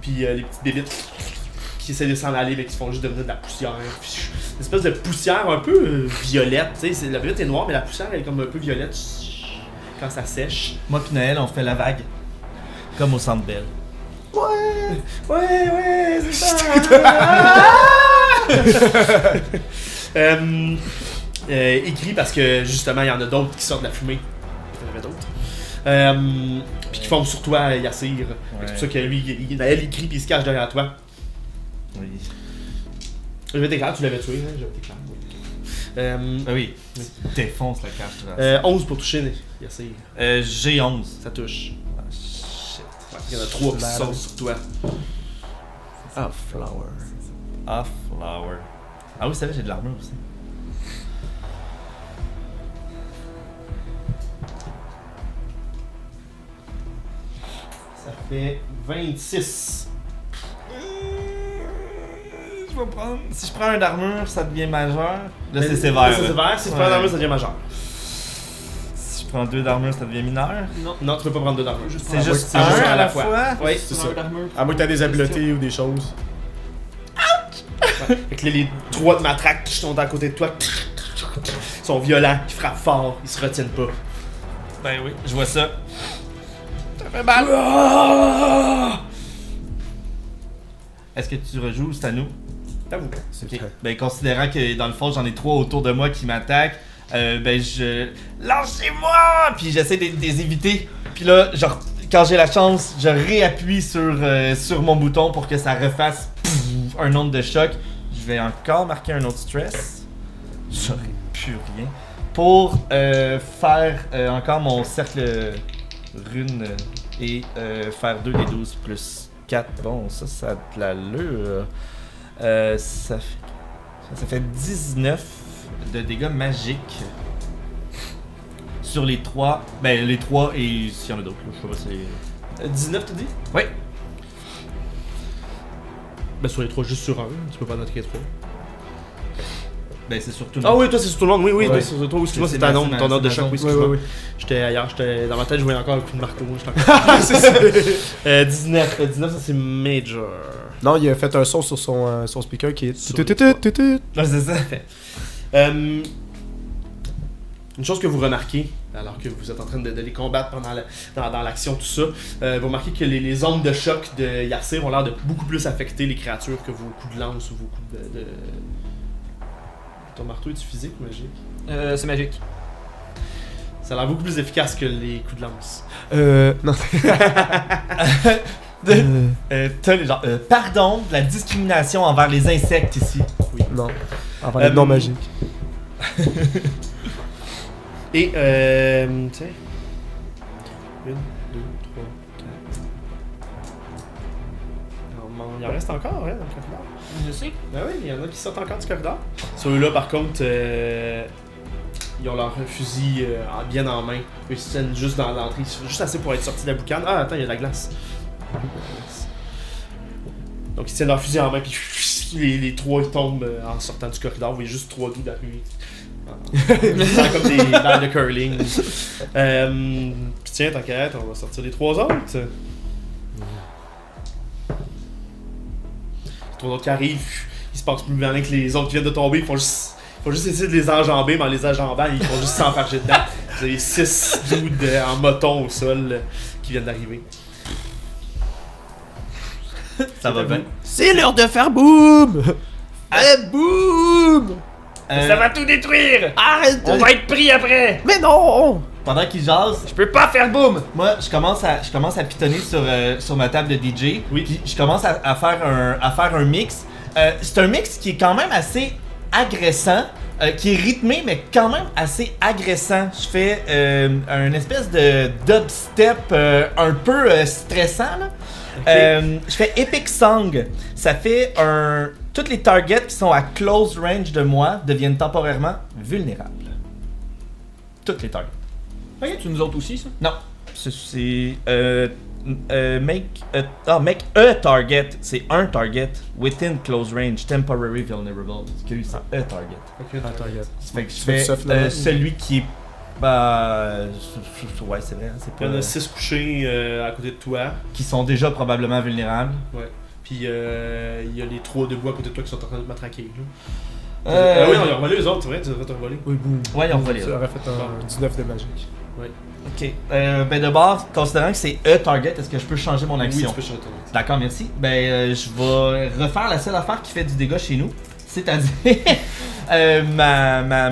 Puis les petites bébites qui essaient de s'en aller, mais qui se font juste devenir de la poussière. Une espèce de poussière un peu violette. Tu sais, la bébite est noire, mais la poussière elle est comme un peu violette quand ça sèche. Moi pis Noël, on fait la vague. Comme au Centre Bell. Ouais, c'est ça. Écrit parce que justement, il y en a d'autres qui sortent de la fumée. Il y en avait d'autres. Puis qui font sur toi, Yassir. C'est pour ça que lui, il écrit puis il se cache derrière toi. Oui. Je vais t'éclairer, tu l'avais tué, hein? Je vais t'éclairer. Ah oui. Défonce la cage. 11 pour toucher, Yassir. J'ai 11. Ça touche. Ah, shit. Ouais, il y en a 3 qui sautent sur toi. Ah, flower. Ah, flower. Ah oui, c'est vrai, j'ai de l'armure aussi. Ça fait 26. Je vais prendre. Si je prends un d'armure, ça devient majeur. Là, c'est Là, sévère. c'est là. sévère. Si tu prends un armure, ça devient majeur. Si je prends 2 d'armure, ça devient mineur. Non, tu peux pas prendre 2 d'armure. C'est juste c'est un juste à la fois. Oui, C'est ça. À moins que t'aies des habiletés ou des choses. Fait que là, les 3 de matraque qui sont à côté de toi sont violents, ils frappent fort, ils se retiennent pas. Ben oui, je vois ça. Ça fait mal. Est-ce que tu rejoues ou c'est à nous? T'avoues. C'est Ok. Ben considérant que dans le fond j'en ai 3 autour de moi qui m'attaquent, ben je... Lâchez-moi! Puis j'essaie de les éviter. Puis là, genre, quand j'ai la chance, je réappuie sur mon bouton pour que ça refasse un nombre de choc. Je vais encore marquer un autre stress. J'aurais plus rien. Pour faire encore mon cercle rune et faire 2 des 12 plus 4. Bon, ça a de l'allure. Ça fait 19 de dégâts magiques sur les 3. Ben, les 3 et s'il y en a d'autres. Je sais pas si. 19, tu dis? Oui. Ben sur les 3, juste sur 1, tu peux pas en attaquer 3. Ben, c'est surtout. Ah oui, toi c'est sur tout le monde, oui, Ouais. toi, c'est sur toi, excuse-moi, C'est c'est ta ma- nombre, c'est ton ma- ordre de c'est choc, ma oui, zone. excuse-moi. oui. J'étais ailleurs, dans ma tête, je voyais encore un coup de marteau. C'est 19, 19, ça c'est Major. Non, il a fait un son sur son speaker qui est. Sur Tututututut. Ouais, c'est ça. Une chose que vous remarquez, alors que vous êtes en train de les combattre dans l'action, tout ça, vous remarquez que les ondes de choc de Yassir ont l'air de beaucoup plus affecter les créatures que vos coups de lance ou vos coups de... Ton marteau est-tu physique ou magique? C'est magique. Ça a l'air beaucoup plus efficace que les coups de lance. Non. T'as les genre, pardon de la discrimination envers les insectes ici. Non. Avant les non magiques. Et, tiens. 1, 2, 3, 4. Il en reste encore, hein, dans le corridor. Je sais. Ben oui, il y en a qui sortent encore du corridor. Ceux-là, par contre, ils ont leur fusil bien en main. Ils se tiennent juste dans l'entrée. Juste assez pour être sortis de la boucane. Ah, attends, il y a de la glace. Donc, ils tiennent leur fusil en main, puis les 3 ils tombent en sortant du corridor. Vous voyez juste 3 doux d'arriver. C'est comme des balles de curling. Puis tiens, t'inquiète, on va sortir les 3 autres. Les 3 autres qui arrivent, ils se passent plus bien que les autres qui viennent de tomber. Ils font juste essayer de les enjamber, mais en les enjambant, ils font juste s'enfarger dedans. Vous avez 6 dudes en moton au sol qui viennent d'arriver. Ça va bien. C'est l'heure de faire boum! Boum! Ça va tout détruire! Arrête! On va être pris après! Mais non! Pendant qu'ils jasent, Je peux pas faire boum! moi je commence à pitonner sur ma table de DJ. Oui. Puis je commence à faire un mix. C'est un mix qui est quand même assez agressant, qui est rythmé mais quand même assez agressant. Je fais un espèce de dubstep un peu stressant là. Je fais Epic Song. Ça fait un... Toutes les targets qui sont à close range de moi deviennent temporairement vulnérables. Toutes les targets. Tu nous autres aussi, ça? Non. C'est... make a target. C'est un target within close range. Temporary vulnerable. C'est un target. Attends, regarde. Ça fait que je Tu fais fais ça, finalement. celui qui est... Bah... Ouais, c'est vrai. Hein, c'est Il y en pas... a 6 couchés à côté de toi. Qui sont déjà probablement vulnérables. Ouais. Puis il y a les 3 debout à côté de toi qui sont en train de te matraquer. Là. Euh, Ah oui, on a revolé les autres, c'est vrai, tu devrais te revoler. Oui, boum. Ouais, ils ont volé. Ça aurait fait un 19 de magique. Ok. Ben de base, considérant que c'est a target, est-ce que je peux changer mon Oui, action? tu peux changer ton action. D'accord, merci. Je vais refaire la seule affaire qui fait du dégât chez nous, c'est-à-dire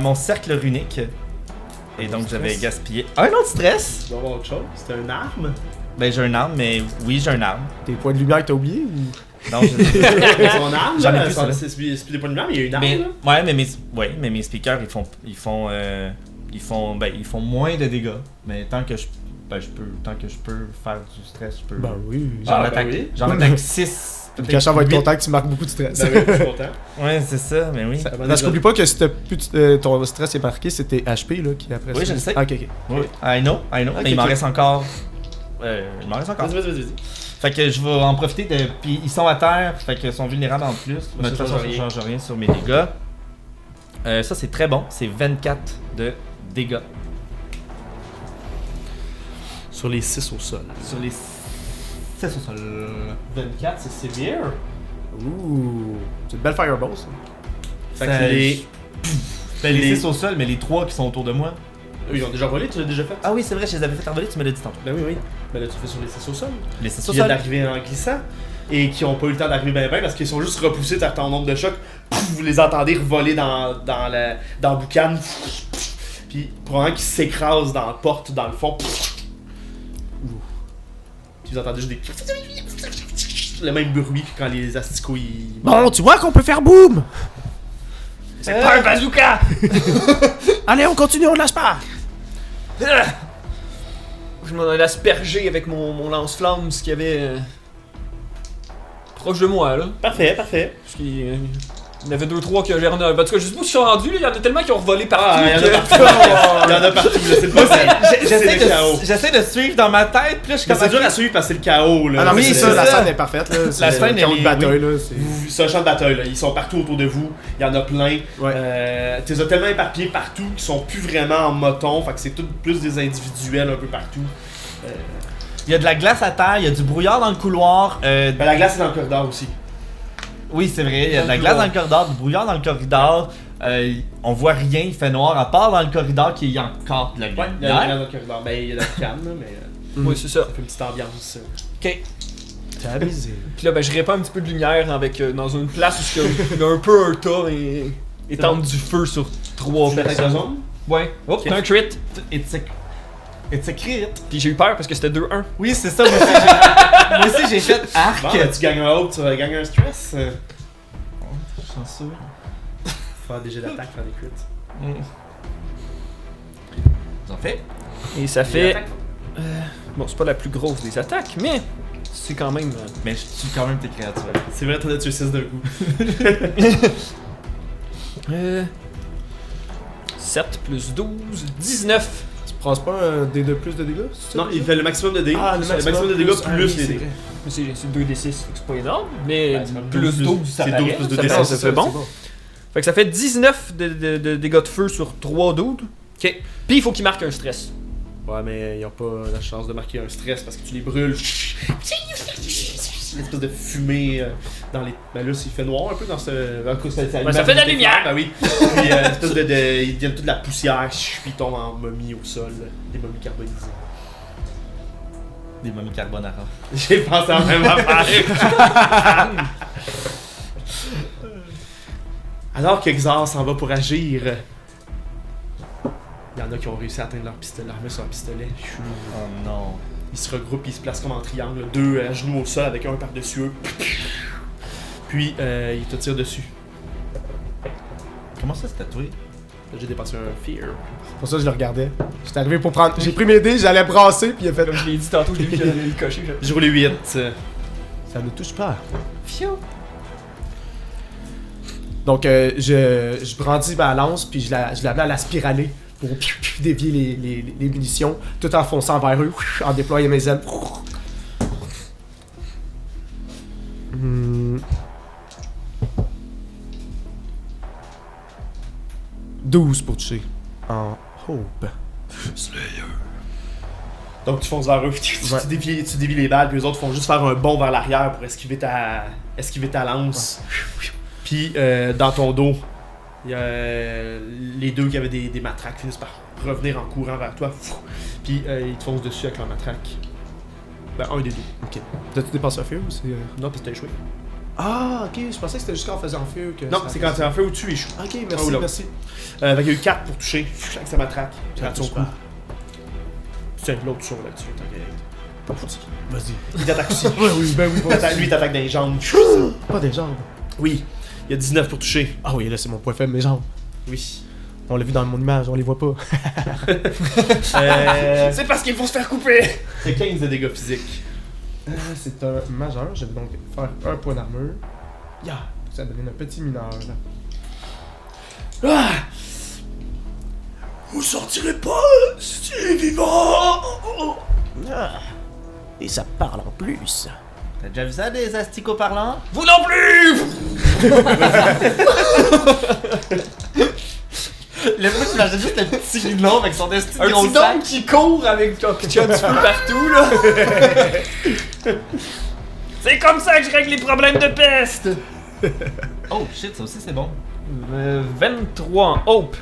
mon cercle runique. Et donc j'avais gaspillé un autre stress. Tu dois avoir autre chose. C'était une arme. Ben j'ai une arme, mais oui j'ai une arme. Tes points de lumière que t'as oublié ou. Non, je... Son arme, J'en ai là, plus, celle-là. c'est plus des points de lumière, mais il y a une arme. mais, Là. ouais, mais mes speakers ils font moins de dégâts. Mais tant que je peux faire du stress, je peux. Ben oui. J'en Ah, attaque, ben oui. j'en attaque 6. Le cachant va être content que tu marques beaucoup de stress. Ben oui, je suis content. Ouais, c'est ça, mais oui. Parce qu'oublie pas que si t'as plus ton stress est marqué, c'est tes HP là, qui après Oui, ça. je le sais. Ah, ok. Oui, I know. Ok, mais il m'en ok. reste encore. Vas-y. Fait que je vais en profiter de. Puis ils sont à terre, fait qu'ils sont vulnérables en plus. Mais de toute ça façon, change ça rien. change rien sur mes dégâts. Ça, c'est très bon. C'est 24 de dégâts. Sur les 6 au sol. Sur les 6 au sol. 24, c'est sévère. Ouh. C'est une belle fireball ça. Fait que les. Ben, les les- 6 au sol, mais les 3 qui sont autour de moi. Eux, ils ont déjà volé, tu l'as déjà fait? Ah oui, c'est vrai, je les avais fait envoler, tu me l'as dit tantôt. Ben oui. Ben là, tu fais sur les 6 au sol. Les 6 Qui au viennent sol. d'arriver en glissant et qui ont pas eu le temps d'arriver bien parce qu'ils sont juste repoussés par ton nombre de chocs. Vous les entendez revoler dans la boucane. Puis probablement qu'ils s'écrasent dans la porte, dans le fond. Puis vous entendez juste des. Le même bruit que quand les asticots ils. Bon, tu vois qu'on peut faire boum. C'est pas un bazooka! Allez, on continue, on lâche pas. Je m'en allais asperger avec mon lance-flamme, ce qu'il y avait proche de moi, là. Parfait. Parce qu'il il y en avait 2-3 qui j'ai rendu. En tout cas, je sais pas où ils sont rendus, là. Il y en a tellement qui ont revolé partout. Ah, il y en a que- partout. Il y en a partout, là, c'est le bordel. C'est le chaos. J'essaie de suivre dans ma tête, puis là je suis Mais comme. c'est dur à suivre parce que c'est le chaos là. Ah non, mais Oui, c'est c'est ça, la ça. scène est parfaite là. C'est La le scène, camp elle de est- bataille là. C'est. C'est un champ de bataille là, ils sont partout autour de vous, il y en a plein. Ouais. Tu les as tellement éparpillés partout qu'ils sont plus vraiment en moton, fait que c'est tout plus des individuels un peu partout. Il y a de la glace à terre, il y a du brouillard dans le couloir. Ben, la glace est dans le corridor aussi. Oui, c'est vrai, il y a de la Dans le glace dans couloir. le corridor, du brouillard dans le corridor. On voit rien, il fait noir, à part dans le corridor qu'il y a encore de la Ouais, il y a de la lumière. glace dans le corridor. Ben, il y a de la canne là, mais Oui, c'est ça. ça fait une petite ambiance. Ok. T'es abusé. Puis là, ben, je répands un petit peu de lumière avec, dans une place où il y a un peu un tas et tente du feu sur 3 Tu l'attaques la personnes. zone? Ouais. Oh, Ok. c'est un crit. It's a crit. Puis j'ai eu peur parce que c'était 2-1. Oui, c'est ça, moi aussi j'ai fait arc. Bon, ben, tu gagnes un autre, tu vas gagner un stress. Chanceux. Faire des jets d'attaque, faire des crits. Ils ont fait. Et ça fait. Attaque. Bon, c'est pas la plus grosse des attaques, mais c'est quand même. Mais je tue quand même tes créatures. C'est vrai, t'en as tué 6 d'un coup. 7 plus 12, 19. Tu prends pas un dé de plus de dégâts? c'est ça? Non, il fait le maximum de dégâts. Ah, le maximum de dégâts plus les dégâts. C'est 2d6, fait que c'est pas énorme, mais Ouais, c'est même plus 12, 12, ça c'est paraît, 12 plus 2 ça d6, fait- c'est ça fait bon. Fait que ça fait 19 de dégâts de feu sur 3 dudes. Ok. Puis il faut qu'il marque un stress. Ouais, mais ils ont pas la chance de marquer un stress parce que tu les brûles. Une espèce de fumée dans les. Ben là, il fait noir un peu dans ce. ça fait de la lumière! Ben oui. Puis une espèce de. Ils deviennent toute la poussière, puis ils tombent en momie au sol. Des momies carbonisées. Des momies carbonara. J'ai pensé à la même affaire. Alors que Xar s'en va pour agir. Il y en a qui ont réussi à atteindre leur pistolet, leur main sur leur pistolet. Oh non. Ils se regroupent, ils se placent comme en triangle, 2 à genoux au sol avec un par-dessus eux. Puis ils te tirent dessus. Comment ça c'est tatoué? J'ai dépassé un fear. Pour ça, je le regardais. J'étais arrivé pour prendre. J'ai pris mes dés, j'allais brasser, puis il a fait. Comme je l'ai dit tantôt, je l'ai vu qu'il allait le cocher. J'ai roulé 8. Ça ne touche pas. Fiou. Donc, je brandis ma lance, puis je la mets à la spiraler pour dévier les munitions, tout en fonçant vers eux, en déployant mes ailes. 12 pour toucher. En hope. Donc tu fonces vers eux, Ouais. tu dévies les balles, puis les autres font juste faire un bond vers l'arrière pour esquiver ta lance. Puis dans ton dos, il y a les deux qui avaient des matraques finissent par revenir en courant vers toi. Puis ils te foncent dessus avec leur matraque. Ben un des deux. Ok. T'as-tu dépassé un feu ou c'est. Non, puis t'as échoué. Ah, ok, je pensais que c'était juste quand on faisait en feu que. Non, ça- c'est quand t'es en feu ou tu échoues. Ok, Ah, merci, oula. merci. Fait qu'il y a eu 4 pour toucher avec sa matraque. Puis Ça rate son touche coup. pas. Tiens, l'autre sur là-dessus, t'inquiète. Pas foutu. Vas-y. Il t'attaque aussi. Oui, ben oui, Lui, il t'attaque dans les jambes. Pas des jambes. Oui, il y a 19 pour toucher. Ah oui, là, c'est mon point faible, mes jambes. Oui. On l'a vu dans mon image, on les voit pas. C'est parce qu'il faut se faire couper. C'est 15 de dégâts physiques. C'est un majeur, je vais donc faire un point d'armure. Ya! Ça donne un petit mineur, là. Ah! Vous sortirez pas si tu es vivant. Ah. Et ça parle en plus. T'as déjà vu ça, des asticots parlants? Vous non plus! Le mec, j'imagine juste le petit gnome avec son esti de Un gros petit sac. homme qui court avec qui a du feu partout, là. C'est comme ça que je règle les problèmes de peste. Oh shit, ça aussi c'est bon. 23 en hope.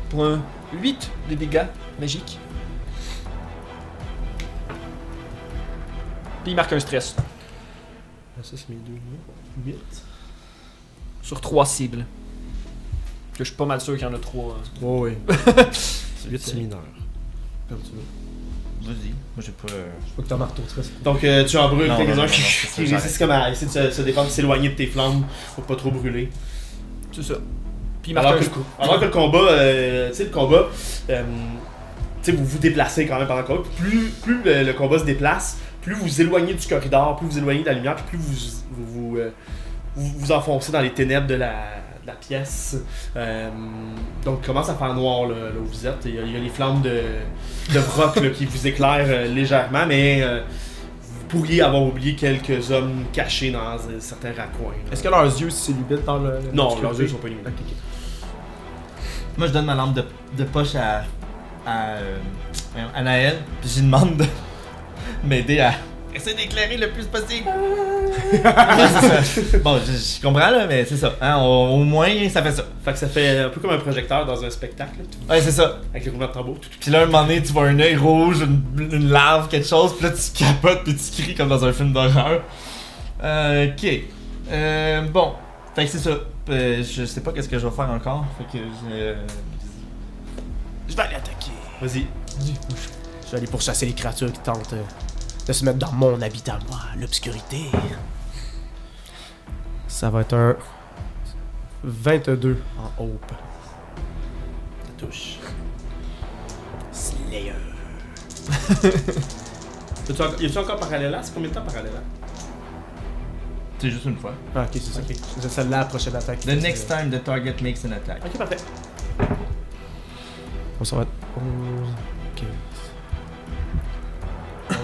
Pour un 8 de dégâts magiques. Puis il marque un stress. Ça, c'est mes deux. 8. Sur 3 cibles. Que je suis pas mal sûr qu'il y en a 3. Oh oui. 8, c'est mineur. Comme tu veux. Vas-y, moi j'ai pas. Faut que t'en marteau stress. Donc tu en brûles Non, quelques-uns non, non, qui c'est ça, réussissent comme à essayer de se défendre, de s'éloigner de tes flammes pour pas trop brûler. C'est ça. Puis il marque Alors un que, alors que le combat, tu sais, tu sais, vous vous déplacez quand même pendant le combat. Plus le combat se déplace, plus vous vous éloignez du corridor, plus vous éloignez de la lumière, puis plus vous enfoncez dans les ténèbres de la pièce. Donc, il commence à faire noir là où vous êtes. Il y a les flammes de roc là, qui vous éclairent légèrement, mais vous pourriez avoir oublié quelques hommes cachés dans certains raccoins. là. Est-ce que leurs yeux s'illuminent dans le. Non, l'obscurité? leurs yeux sont pas illuminés. Ok, ok. Moi je donne ma lampe de poche à Naël, puis je lui demande de m'aider à essayer d'éclairer le plus possible. C'est ça. Bon, je comprends là, mais c'est ça. Hein, au moins ça fait ça. Fait que ça fait un peu comme un projecteur dans un spectacle, là, Ouais, c'est ça. avec les roulements de tambour. Puis là, un moment donné, tu vois un œil rouge, une larve, quelque chose, puis là, tu capotes, puis tu cries comme dans un film d'horreur. Ok. Bon. Fait que c'est ça. Je sais pas qu'est-ce que je vais faire encore. Fait que Je vais aller attaquer. Vas-y. Je vais aller pourchasser les créatures qui tentent de se mettre dans mon habitat, moi, l'obscurité. Ça va être un 22 en hope. Ça touche. Slayer. Y a-tu encore Parallela? C'est combien de temps Parallela? c'est juste une fois. Ah, ok, c'est ça. Ok. C'est celle-là, la prochaine attaque. The next time the target makes an attack. Ok, parfait. Bon, ça va être 11, 15.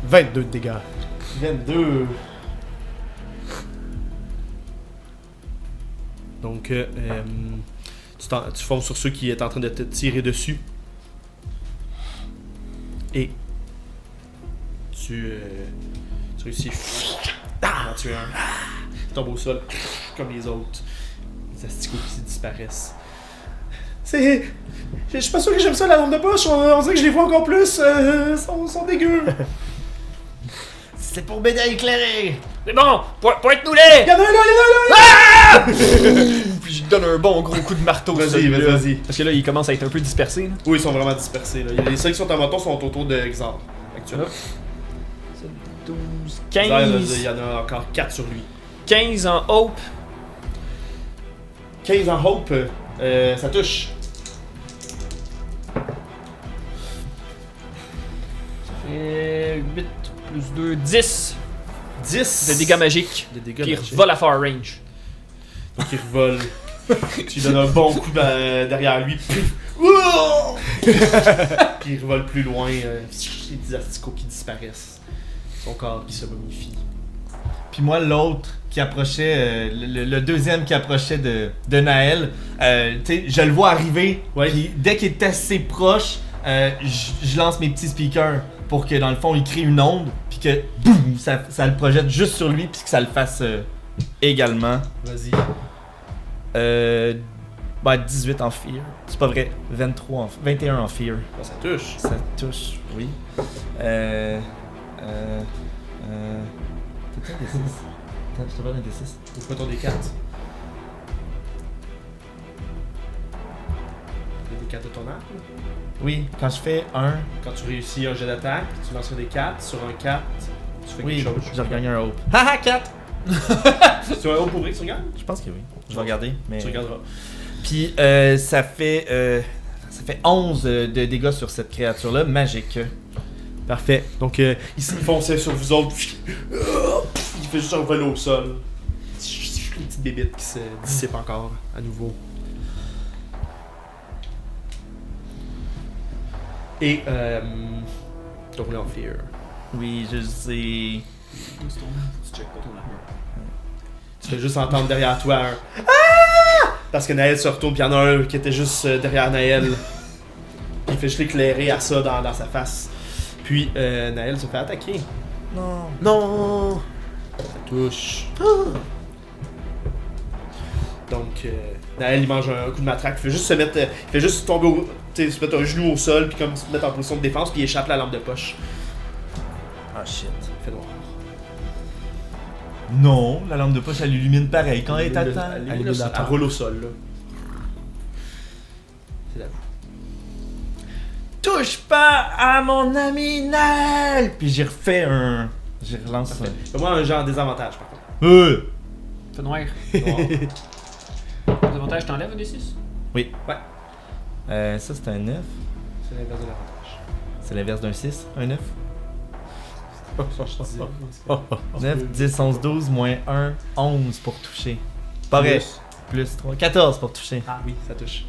22 de dégâts. 22. Donc, tu fonces sur ceux qui est en train de te tirer dessus. Et tu réussis à en tuer un. Tu tombes au sol, comme les autres. Les asticots qui disparaissent. Je suis pas sûr que j'aime ça la lampe de poche, on dirait que je les vois encore plus. Sont dégueux. C'est pour m'aider à éclairer! C'est bon! Pointe-nous-les! Y'en a un là, Puis je lui donne un bon gros coup de marteau. Vas-y, celui-là. vas-y. Parce que là, il commence à être un peu dispersé. Là. Oui, ils sont vraiment dispersés. Là. Les seuls qui sont en moton sont autour de Xar, actuellement. 12, Xar, 15. il y en a encore 4 sur lui. 15 en hope. 15 en Hope, ça touche. Ça fait 8 plus 2, 10 10 de dégâts magiques. de dégâts Puis il magiques. revole à far range. Donc il revole. Tu lui donnes un bon coup derrière lui. Puis il revole plus loin. Les petits asticots qui disparaissent. Son corps qui se momifie. Puis moi, l'autre qui approchait, le deuxième qui approchait de Naël, tu sais, je le vois arriver. Ouais. Puis dès qu'il est assez proche, je lance mes petits speakers pour que dans le fond, il crée une onde. Puis que boum, ça le projette juste sur lui. Puis que ça le fasse également. Vas-y. 18 en fear. C'est pas vrai. 21 en fear. Bon, ça touche. Ça touche, oui. T'as un D6? Je te parle d'un D6. Ouvre pas ton D4. Le D4 de ton arc. là. Oui, quand je fais un, Quand tu réussis un jet d'attaque, tu lances un D4. Sur un 4, tu fais oui, quelque chose. j'ai regagné un hope. Haha, 4! Tu as un haut pour vrai que tu regardes? Je pense que oui. Je vais regarder, mais... Tu regarderas. Puis ça fait 11 de dégâts sur cette créature-là, magique. Parfait. Donc, il fonçait sur vous autres. Il fait juste un vol au sol. Une petite bébite qui se dissipe encore à nouveau. Et, t'as roulé en fear. Oui, je sais. Tu check pas ton armure. Tu fais juste entendre derrière toi un Ah! Parce que Naël se retourne, puis il y en a un qui était juste derrière Naël. Puis il fait juste éclairer à ça dans sa face. Puis Naël se fait attaquer. Non. Non! Ça touche. Donc, Naël il mange un coup de matraque. Il fait juste se mettre. Il fait juste tomber au. Tu sais, se mettre un genou au sol, puis comme se mettre en position de défense, puis il échappe la lampe de poche. Ah shit. Il fait noir. Non, la lampe de poche elle illumine pareil quand elle est à temps. Elle roule au sol, là. C'est là. Touche pas à mon ami Naël! Puis j'y refais un. J'y relance ça. Fais-moi un genre désavantage, par contre. Fait noir. Noir. L'avantage, t'enlèves un des 6? Oui. Ouais. Ça c'est un 9. C'est l'inverse de l'avantage. C'est l'inverse d'un 6. Un 9. 9, 9, 10, 11, 12, moins 1, 11 pour toucher. Pareil. Plus 3, 14 pour toucher. Ah oui, ça touche.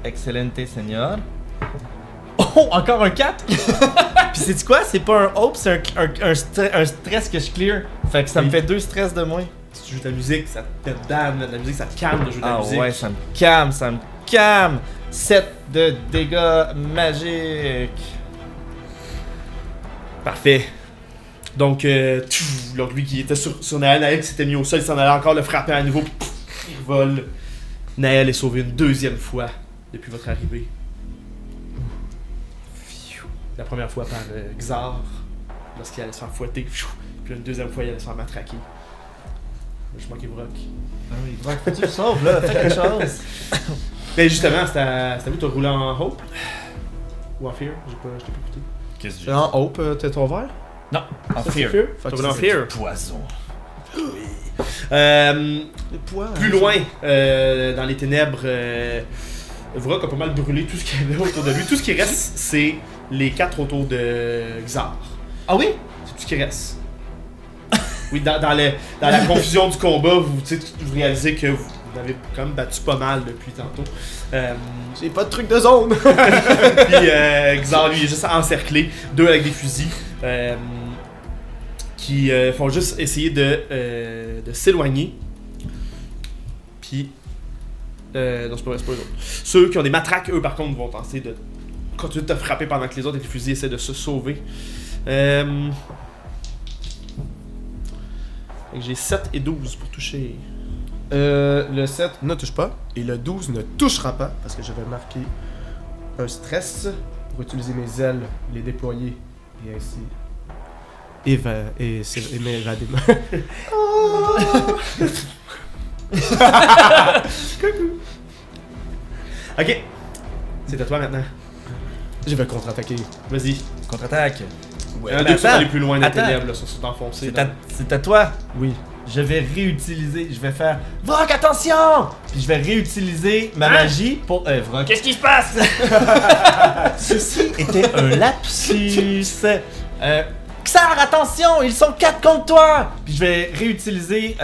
Excellente, Seigneur. Oh, encore un 4! Puis c'est quoi? C'est pas un hope, c'est un stress que je clear. Fait que ça me Oui. fait 2 stress de moins. Si tu joues ta musique, ça te damne de la musique, ça te calme de jouer ta Ah musique. ouais, ça me calme, ça me calme. 7 de dégâts magiques. Parfait. Donc, donc lui qui était sur Naël, Naël qui s'était mis au sol, il s'en allait encore le frapper à nouveau, puis il vole. Naël est sauvé une deuxième fois depuis votre arrivée. La première fois par Xar, lorsqu'il allait se faire fouetter, puis une deuxième fois il allait se faire matraquer. Je manquais Brock. Ah oui, Brock, faut que tu le sauves là, fais quelque chose. Mais justement, c'était à vous, t'as roulé en Hope? Ou en Fear? Je t'ai pas écouté. Qu'est-ce que En Hope, t'es ton verre? Non, en Ça, c'est fear. T'as Fait que roulé en c'est Fear? Poison. Les poids. Plus loin, dans les ténèbres, Vrock a pas mal brûlé tout ce qu'il y avait autour de lui. Tout ce qui reste, c'est les 4 autour de Xar. Ah oui? C'est tout ce qui reste. Oui, dans la confusion du combat, vous réalisez que vous avez quand même battu pas mal depuis tantôt. J'ai pas de truc de zone! Puis Xar, lui, est juste encerclé, 2 avec des fusils, qui font juste essayer de s'éloigner. Puis, non, c'est pas eux autres. Ceux qui ont des matraques, eux, par contre, vont tenter de continuer de te frapper pendant que les autres avec les fusils essaient de se sauver. Fait que j'ai 7 et 12 pour toucher. Le 7 ne touche pas et le 12 ne touchera pas parce que je vais marquer un stress pour utiliser mes ailes, les déployer et ainsi m'évader. Ok, c'est à toi maintenant. Je vais contre-attaquer. Vas-y. Contre-attaque. Deux sont allés plus loin des ténèbres, là, sont enfoncés. C'est à toi. Oui. je vais réutiliser, je vais faire Vrock, attention! Puis je vais réutiliser ma magie pour. Vrock. Qu'est-ce qui se passe? Ceci était un lapsus. Xar, attention, ils sont 4 contre toi! Puis je vais réutiliser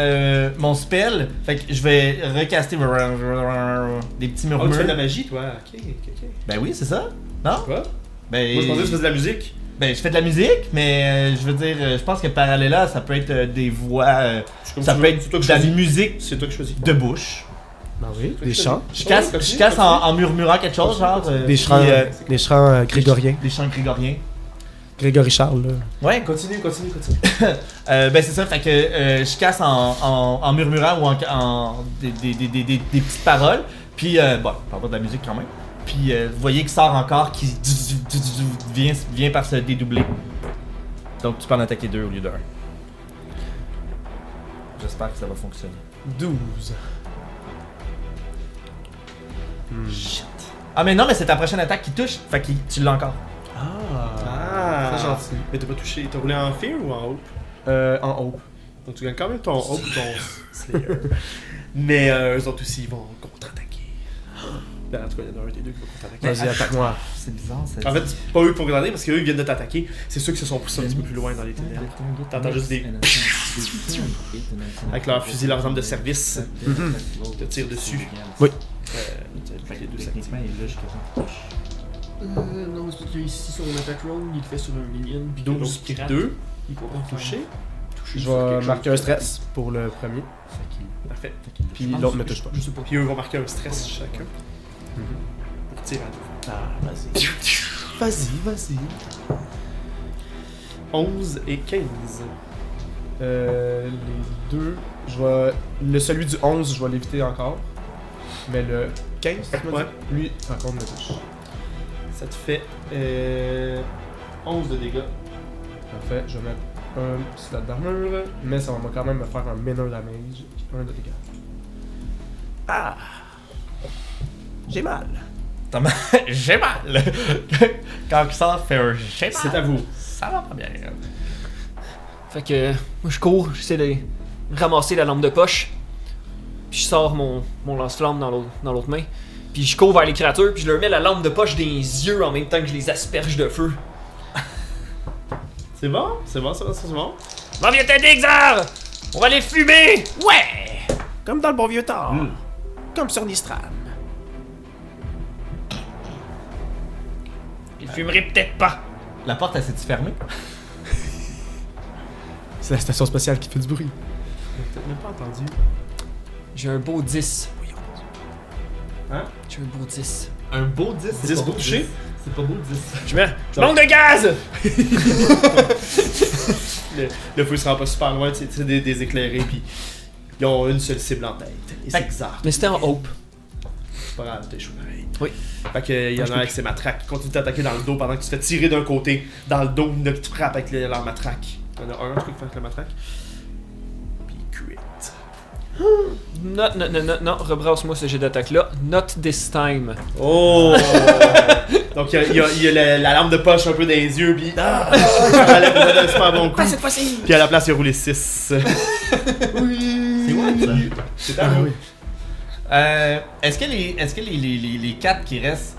mon spell. Fait que je vais recaster des petits Oh, tu fais de murmures. la magie, toi. Ok. Ben oui, c'est ça? Non? Quoi? Ben, Moi, je pensais que tu faisais de la musique. ben je fais de la musique, mais je veux dire, je pense que Parallela, ça peut être des voix, ça peut être de la musique C'est toi qui choisis. de bouche. Ben oui, des chants. Je casse en murmurant quelque chose, genre. Des chants, des chants grégoriens. Des chants grégoriens. Grégory Charles, là. Ouais, Continue. ben c'est ça, fait que je casse en murmurant ou en des petites paroles. Puis, bon, on parle pas de la musique quand même. Puis, vous voyez que sort encore qui vient par se dédoubler. Donc, tu peux en attaquer 2 au lieu d'1. J'espère que ça va fonctionner. 12. Shit. Ah, mais non, mais c'est ta prochaine attaque qui touche. Fait que tu l'as encore. Ah, Très gentil. Mais t'as pas touché. T'as roulé en Fear ou en Hope? En haut. Donc tu gagnes quand même ton Hope ou ton Slayer. Mais eux autres aussi, ils vont contre-attaquer. Ben, en tout cas, il y en a un des deux qui va contre-attaquer. Vas-y, attaque-moi. C'est bizarre, ça. En fait, c'est pas eux qui vont contre-attaquer parce qu'eux ils viennent de t'attaquer. C'est ceux qui se sont poussés un petit peu plus loin dans les ténèbres. T'entends juste des. Avec leur fusil, leurs armes de service. Te tirent dessus. Oui. Fait que les deux s'activent. Non, c'est parce que ici, son attack roll, il le fait sur un minion. Puis 12 puis 2. Il peut pas Touché. Je vais marquer un stress pour le premier. Parfait. Puis l'autre ne touche pas. Je sais pas. Puis eux vont marquer un stress chacun. Pour tirer à deux. Ah, vas-y. 11 et 15. Les deux, celui du 11, je vais l'éviter encore. Mais le 15, tu m'as Ouais. dit? Lui, par contre, me touche. Ça te fait 11 de dégâts. Parfait, je vais mettre un slot d'armure, mais ça va quand même me faire un minor damage, 1 de dégâts. Ah! J'ai mal. J'ai mal! Quand Xar fait un j'ai mal. C'est à vous. Ça va pas bien. Fait que moi je cours, j'essaie de ramasser la lampe de poche. Puis je sors mon lance-flamme dans l'autre main. Puis je cours vers les créatures, puis je leur mets la lampe de poche des yeux en même temps que je les asperge de feu. C'est bon? C'est bon. M'en viens t'aider, Xar! On va les fumer! Ouais! Comme dans le bon vieux temps. Comme sur Nistran. Ils fumeraient peut-être pas. La porte, elle s'est-tu fermée? C'est la station spatiale qui fait du bruit. T'as même pas entendu. J'ai un beau 10. Hein? J'ai un beau 10. Un beau 10. 10 pour toucher? C'est pas beau 10. Je manque de gaz! Le feu sera pas super loin, c'est des éclairés, puis ils ont une seule cible en tête. Et c'est Xar. Mais c'était en hope. C'est pas grave, t'es chaud pareil. Oui. Fait que il y en a avec ses matraques qui continuent de t'attaquer dans le dos pendant que tu te fais tirer d'un côté, dans le dos, il y en a qui te frappent avec leur matraque. Il y en a un truc qui fait avec la matraque. Puis crit. Non, rebrasse-moi ce jet d'attaque-là. Not this time. Oh! Donc il y a la lampe de poche un peu dans les yeux, puis ça enlève un super bon coup. Pas cette fois-ci! Puis à la place, il a roulé 6. Oui. C'est what ça? C'est à vous. Est-ce que les 4 qui restent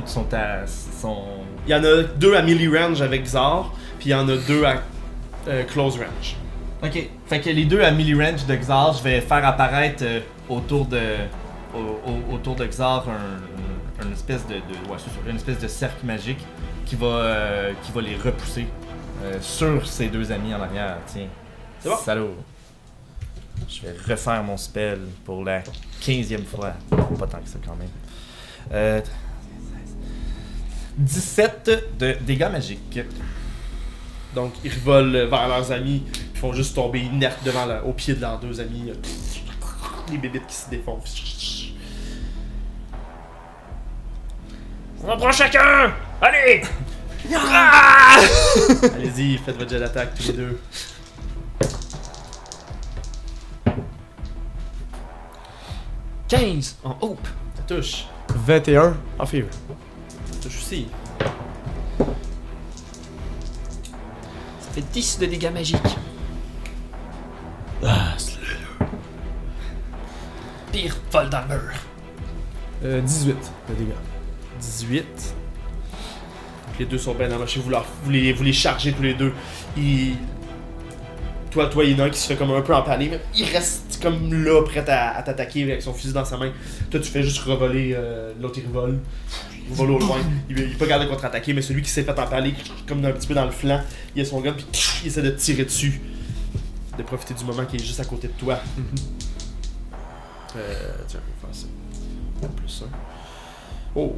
sont Il y en a 2 à melee range avec Xar, puis il y en a 2 à close range. Ok, fait que les 2 à melee range de Xar, je vais faire apparaître autour de Xar une espèce une espèce de cercle magique qui va les repousser sur ses 2 amis en arrière. Tiens, C'est bon. salaud. Je vais refaire mon spell pour la 15e fois. Pas tant que ça quand même. 17 de dégâts magiques. Donc ils revolent vers leurs amis, puis font juste tomber inertes au pied de leurs 2 amis. Les bébites qui se défoncent. On en prend chacun! Allez! Allez-y, faites votre jet d'attaque tous les 2. « 15 en hope. Ça touche. 21 en fear. Ça touche aussi. Ça fait 10 de dégâts magiques. Ah, Vole dans le mur. 18 de dégâts. 18. Donc les deux sont bien amochés. Vous les chargez tous les deux. Toi, il y en a un qui se fait comme un peu empaler, mais il reste comme là, prêt à t'attaquer avec son fusil dans sa main. Toi, tu fais juste revoler, l'autre il revole. Il vole au loin. Il peut pas garder contre-attaquer, mais celui qui s'est fait empaler, comme un petit peu dans le flanc, il a son gun, puis il essaie de te tirer dessus. De profiter du moment qui est juste à côté de toi. Tiens, on va faire ça. Plus 1. Oh!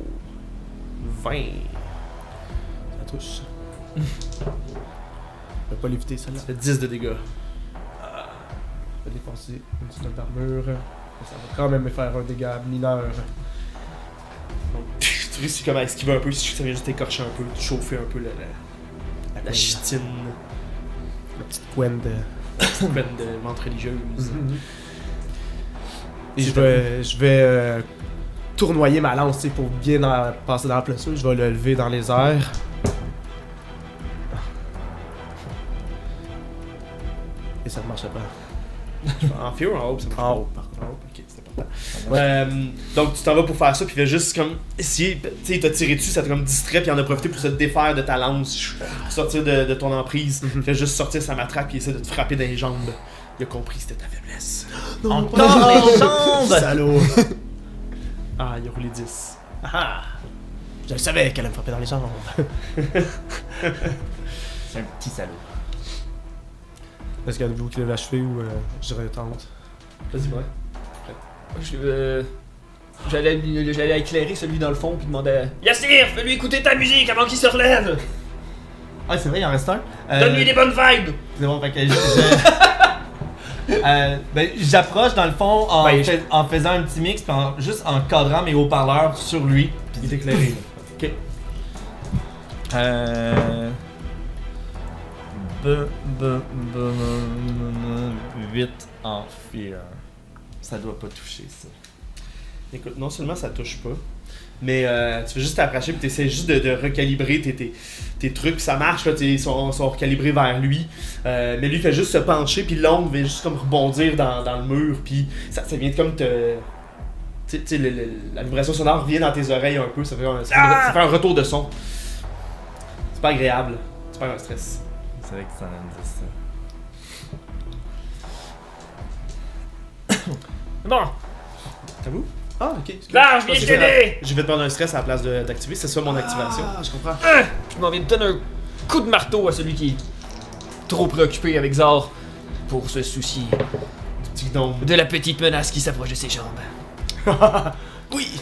20. Ça touche. Je vais pas l'éviter celle-là. Ça fait 10 de dégâts. Je vais défoncer une petite d'armure. Ça va quand même me faire un dégât mineur. Donc, tu réussis comme à esquiver un peu, ça vient juste t'écorcher un peu, chauffer un peu la chitine, La petite couenne de... la petite peine de menthe religieuse. Et je vais tournoyer ma lance, tu sais, pour bien passer dans la blessure. Je vais le lever dans les airs. Et ça ne marche pas. En fear ou en hope, ça marche En pas? haut, par contre. En hope, ok, c'est important. Donc tu t'en vas pour faire ça, puis il fait juste comme essayer, tu sais, il t'a tiré dessus, ça t'a comme distrait, puis il en a profité pour se défaire de ta lance, pour sortir de ton emprise. Il fait juste sortir sa matraque, puis il essaie de te frapper dans les jambes. Il a compris que c'était ta faiblesse. Encore les jambes! Salaud! Ah, il a roulé 10. Ah! Je le savais qu'elle allait me frapper dans les jambes. C'est un petit salaud. Est-ce qu'il y a de vous qui lève l'achevé ou je retente? Vas-y, ouais. J'allais éclairer celui dans le fond puis demander à Yassir, fais-lui écouter ta musique avant qu'il se relève. Ah, c'est vrai, il en reste un. Donne-lui des bonnes vibes. C'est bon, fait que j'approche dans le fond en faisant un petit mix, puis juste en cadrant mes haut-parleurs sur lui. Il est éclairé. Ok. 8 en fear. Ça doit pas toucher ça. Écoute, non seulement ça touche pas, mais tu fais juste t'approcher et tu essaies juste de recalibrer tes trucs, puis ça marche, là, ils sont recalibrés vers lui. Mais lui il fait juste se pencher, puis l'ongle vient juste comme rebondir dans le mur, puis ça vient comme te... Tu sais, la vibration sonore revient dans tes oreilles un peu, ça fait un retour de son. C'est pas agréable, tu perds un stress. C'est vrai que ça me dit ça. Bon, T'as vu? Ah, ok. là, je viens t'aider. J'ai fait te prendre un stress à la place d'activer, c'est ça mon activation. Ah, je comprends. Je m'en viens de donner un coup de marteau à celui qui est trop préoccupé avec Zor pour se soucier Petit gnome. de la petite menace qui s'approche de ses jambes. Oui!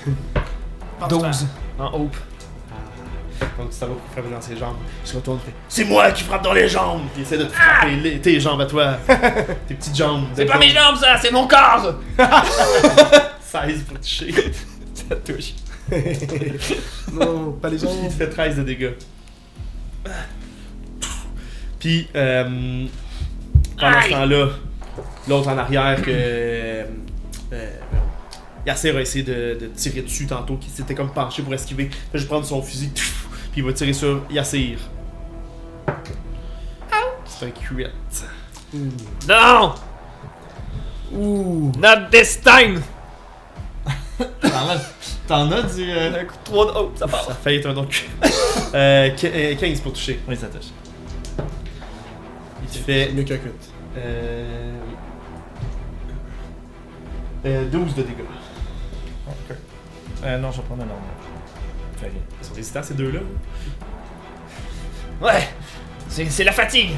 12 en hope. Donc tu t'en vas pour frapper dans ses jambes. Il se retourne et fait « C'est moi qui frappe dans les jambes! » Il essaie de te frapper tes jambes à toi. Tes petites jambes. C'est pas mes jambes ça, c'est mon corps. 16 pour toucher. Ça touche. Non, pas les Il jambes. te fait 13 de dégâts. Puis, pendant ce temps-là, l'autre en arrière que... Yassir a essayé de tirer dessus tantôt, qui s'était comme penché pour esquiver. Il fait juste prendre son fusil, puis il va tirer sur Yassir. C'est un crit. Non! Ouh! Not this time! T'en as du. Un coup de 3 de hope, ça part. Ça fait être un autre crit. 15 pour toucher. Oui, ça touche. Il te fait Mieux qu'un crit. 12 de dégâts. Ok. Non, je vais prendre un normal. Fait rien. Ils sont résistants ces deux-là. Ouais! C'est la fatigue!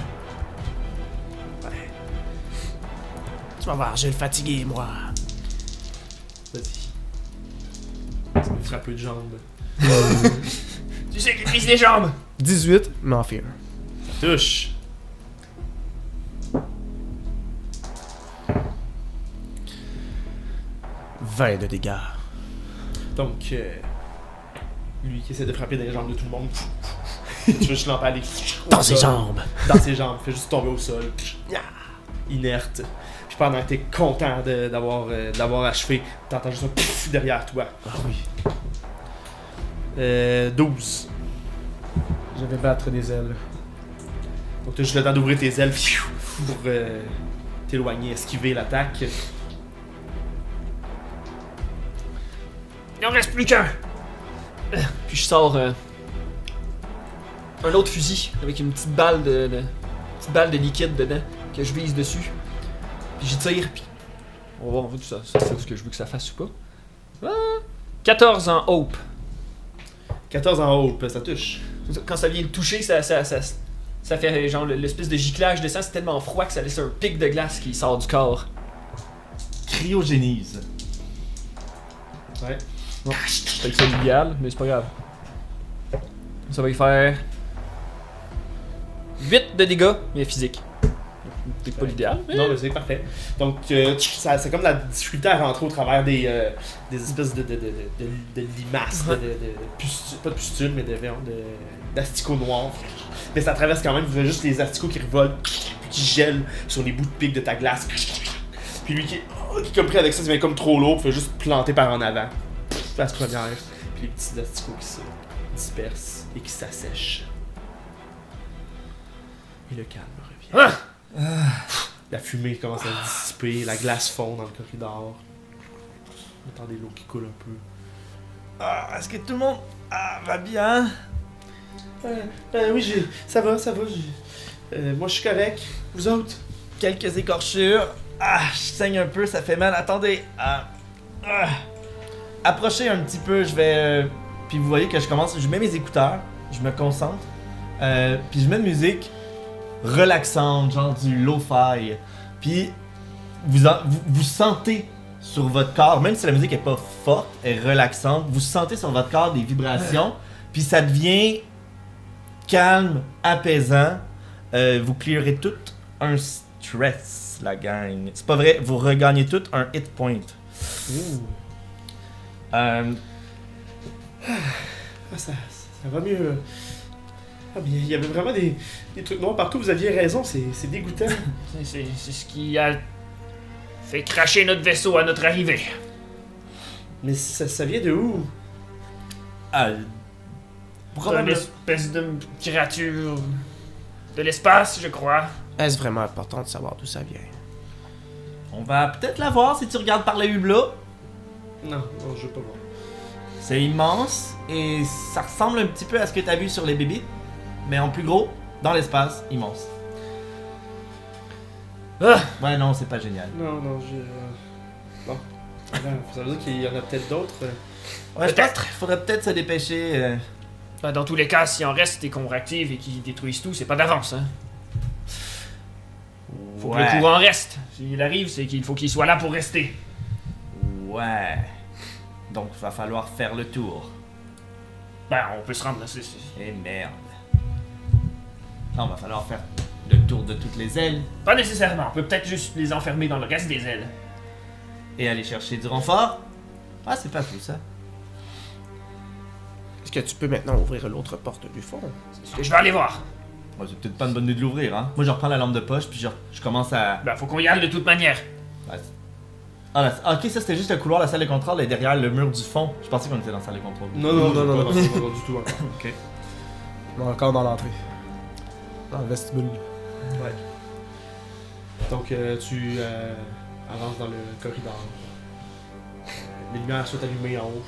Tu vas voir, je vais le fatiguer, moi. Vas-y. Ça me frappe de jambes. Tu sais qu'il brise les jambes! 18, mais en fear. Touche. « 20 de dégâts. Donc, lui qui essaie de frapper dans les jambes de tout le monde. Tu veux juste l'empaler. Dans ses jambes. Dans ses jambes. Fait juste tomber au sol. Inerte. Puis pendant que t'es content d'avoir achevé, t'entends juste un pouf derrière toi. Ah oui. 12. Je vais battre des ailes. Donc t'as juste le temps d'ouvrir tes ailes pour t'éloigner, esquiver l'attaque. Il en reste plus qu'un. Puis je sors un autre fusil avec une petite balle petite balle de liquide dedans que je vise dessus. Puis j'y tire, puis on va voir en fait ça fait ce que je veux que ça fasse ou pas. 14 en hope. 14 en haut, ça touche. Quand ça vient le toucher, ça fait genre l'espèce de giclage de sang, c'est tellement froid que ça laisse un pic de glace qui sort du corps. Cryogénise. Ouais. Non, c'est ça l'idéal, mais c'est pas grave. Ça va y faire 8 de dégâts, mais physique. C'est pas l'idéal, mais... Non, mais c'est parfait. Donc, c'est comme la difficulté à rentrer au travers des espèces de limaces, pas de pustules, mais d'asticots noirs. Mais ça traverse quand même, vous avez juste les asticots qui revolent, puis qui gèlent sur les bouts de pique de ta glace. Puis lui qui est comme pris avec ça, c'est comme trop lourd, il fait juste planter par en avant. Place première. Puis les petits asticots qui se dispersent et qui s'assèchent. Et le calme revient. La fumée commence à se dissiper, la glace fond dans le corridor. On entend des l'eau qui coule un peu. Est-ce que tout le monde va bien? Oui, ça va. Moi, je suis correct. Vous autres? Quelques écorchures. Je saigne un peu, ça fait mal. Attendez. Approchez un petit peu, je vais... Puis vous voyez que je mets mes écouteurs, je me concentre. Puis je mets une musique relaxante, genre du lo-fi. Puis vous sentez sur votre corps, même si la musique est pas forte, elle est relaxante, vous sentez sur votre corps des vibrations, puis ça devient calme, apaisant. Vous clearez tout un stress, la gang. C'est pas vrai, vous regagnez tout un hit point. Ça va mieux. Mais il y avait vraiment des trucs noirs partout, vous aviez raison, c'est dégoûtant. C'est ce qui a fait cracher notre vaisseau à notre arrivée. Mais ça vient de où? C'est une espèce de créature de l'espace, je crois. Est-ce vraiment important de savoir d'où ça vient? On va peut-être la voir si tu regardes par le hublot. Non, je veux pas voir. C'est immense et ça ressemble un petit peu à ce que t'as vu sur les bébés, mais en plus gros, dans l'espace, immense. Ouais, non, c'est pas génial. Non, Bon. Ça veut dire qu'il y en a peut-être d'autres. Ouais, je pense qu'il faudrait peut-être se dépêcher. Dans tous les cas, s'il en reste et qu'on réactive et qu'ils détruisent tout, c'est pas d'avance, hein. Faut que le courant reste. S'il arrive, c'est qu'il faut qu'il soit là pour rester. Ouais. Donc, va falloir faire le tour. On peut se rendre là, Et merde. Non, va falloir faire le tour de toutes les ailes Pas nécessairement, on peut peut-être juste les enfermer dans le reste des ailes. et aller chercher du renfort. C'est pas fou ça. Est-ce que tu peux maintenant ouvrir l'autre porte du fond? C'est ce que je vais aller voir. Ouais, c'est peut-être pas une bonne idée de l'ouvrir, hein. Moi, je reprends la lampe de poche puis je commence à. Faut qu'on y aille de toute manière. Ok, ça c'était juste le couloir, la salle de contrôle est derrière le mur du fond. Je pensais qu'on était dans la salle de contrôle. Non, pas du tout encore. Ok. On est encore dans l'entrée. Dans le vestibule. Ouais. Donc, tu avances dans le corridor. Les lumières sont allumées en haut.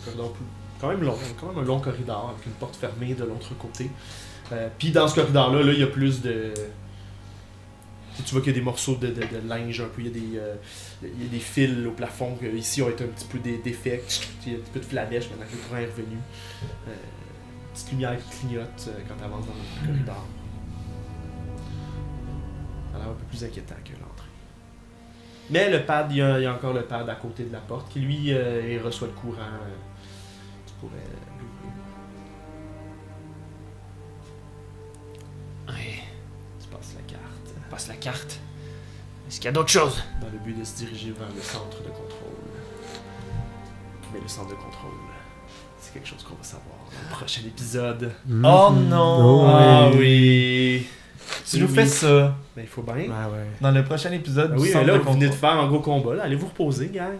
Corridor quand même long, quand même un long corridor avec une porte fermée de l'autre côté. Puis dans ce corridor-là, il y a plus de... Tu vois qu'il y a des morceaux de linge un peu, il y a des fils au plafond qui ici ont été un petit peu défects. Il y a un petit peu de flamèche maintenant que le courant est revenu. Petite lumière qui clignote quand tu avances dans le corridor. Ça a l'air un peu plus inquiétant que l'entrée. Mais le pad, il y a encore le pad à côté de la porte qui lui il reçoit le courant. Tu pourrais l'ouvrir. Ouais, Tu passes la carte. passe la carte. Est-ce qu'il y a d'autres choses? Dans le but de se diriger vers le centre de contrôle. Mais le centre de contrôle, c'est quelque chose qu'on va savoir dans le prochain épisode. Oh non! Ah oui! Tu nous fais ça Mais il faut bien. Ouais, ouais. dans le prochain épisode Ah du oui, mais centre là, de vous venez de contrôle. faire un gros combat, là. Allez vous reposer, gang.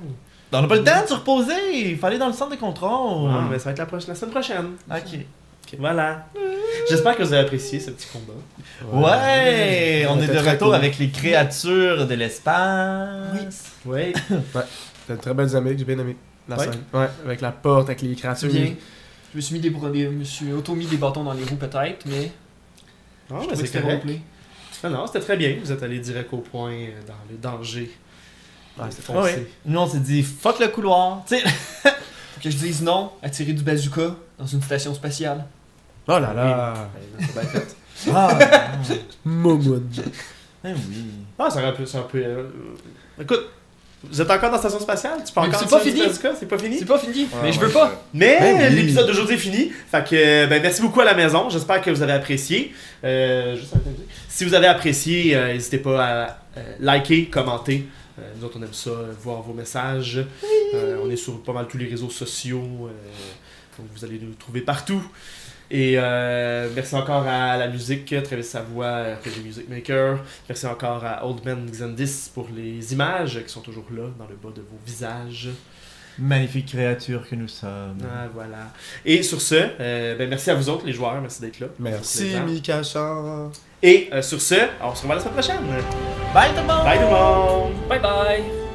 On n'a pas le temps de se reposer! Il fallait aller dans le centre de contrôle! Ah, mais ça va être la semaine prochaine. Ok. Voilà. J'espère que vous avez apprécié ce petit combat. Ouais! On est était de très retour cool. avec les créatures de l'espace. Oui. T'as de très belles amis que j'ai bien aimé. La Ouais. scène. Ouais, avec la porte, avec les créatures. Bien. Je me suis je me suis auto-mis des bâtons dans les roues peut-être, mais Ah, je mais trouvais que c'est c'était correct. roleplay. Non, c'était très bien. Vous êtes allé direct au point dans les dangers. Ouais, c'est c'est foncé. Ouais. Nous, on s'est dit, fuck le couloir. Tu sais, Faut que je dise non à tirer du bazooka dans une station spatiale. Oh là là. Oui, c'est bien fait. ah, Momoun. ben oui. Ah, ça aurait pu. Écoute, vous êtes encore dans la station spatiale? Tu peux Mais encore c'est pas tirer du fini. bazooka? C'est pas fini? C'est pas fini, Ouais, mais je ouais, veux pas. Mais Ben oui. l'épisode d'aujourd'hui est fini. Fait que merci beaucoup à la maison. J'espère que vous avez apprécié. Juste un peu. Si vous avez apprécié, n'hésitez pas à liker, commenter. Nous autres, on aime ça, voir vos messages. On est sur pas mal tous les réseaux sociaux. Donc vous allez nous trouver partout. Et merci encore à la musique, Travis Savoie, RPG Music Maker. Merci encore à Old Man Xandis pour les images qui sont toujours là, dans le bas de vos visages. Magnifique créature que nous sommes. Ah, voilà. Et sur ce, merci à vous autres, les joueurs. Merci d'être là. Merci, C'est plaisant. Mika Char. Et sur ce, on se revoit la semaine prochaine. Bye tout le monde! Bye tout le monde! Bye bye.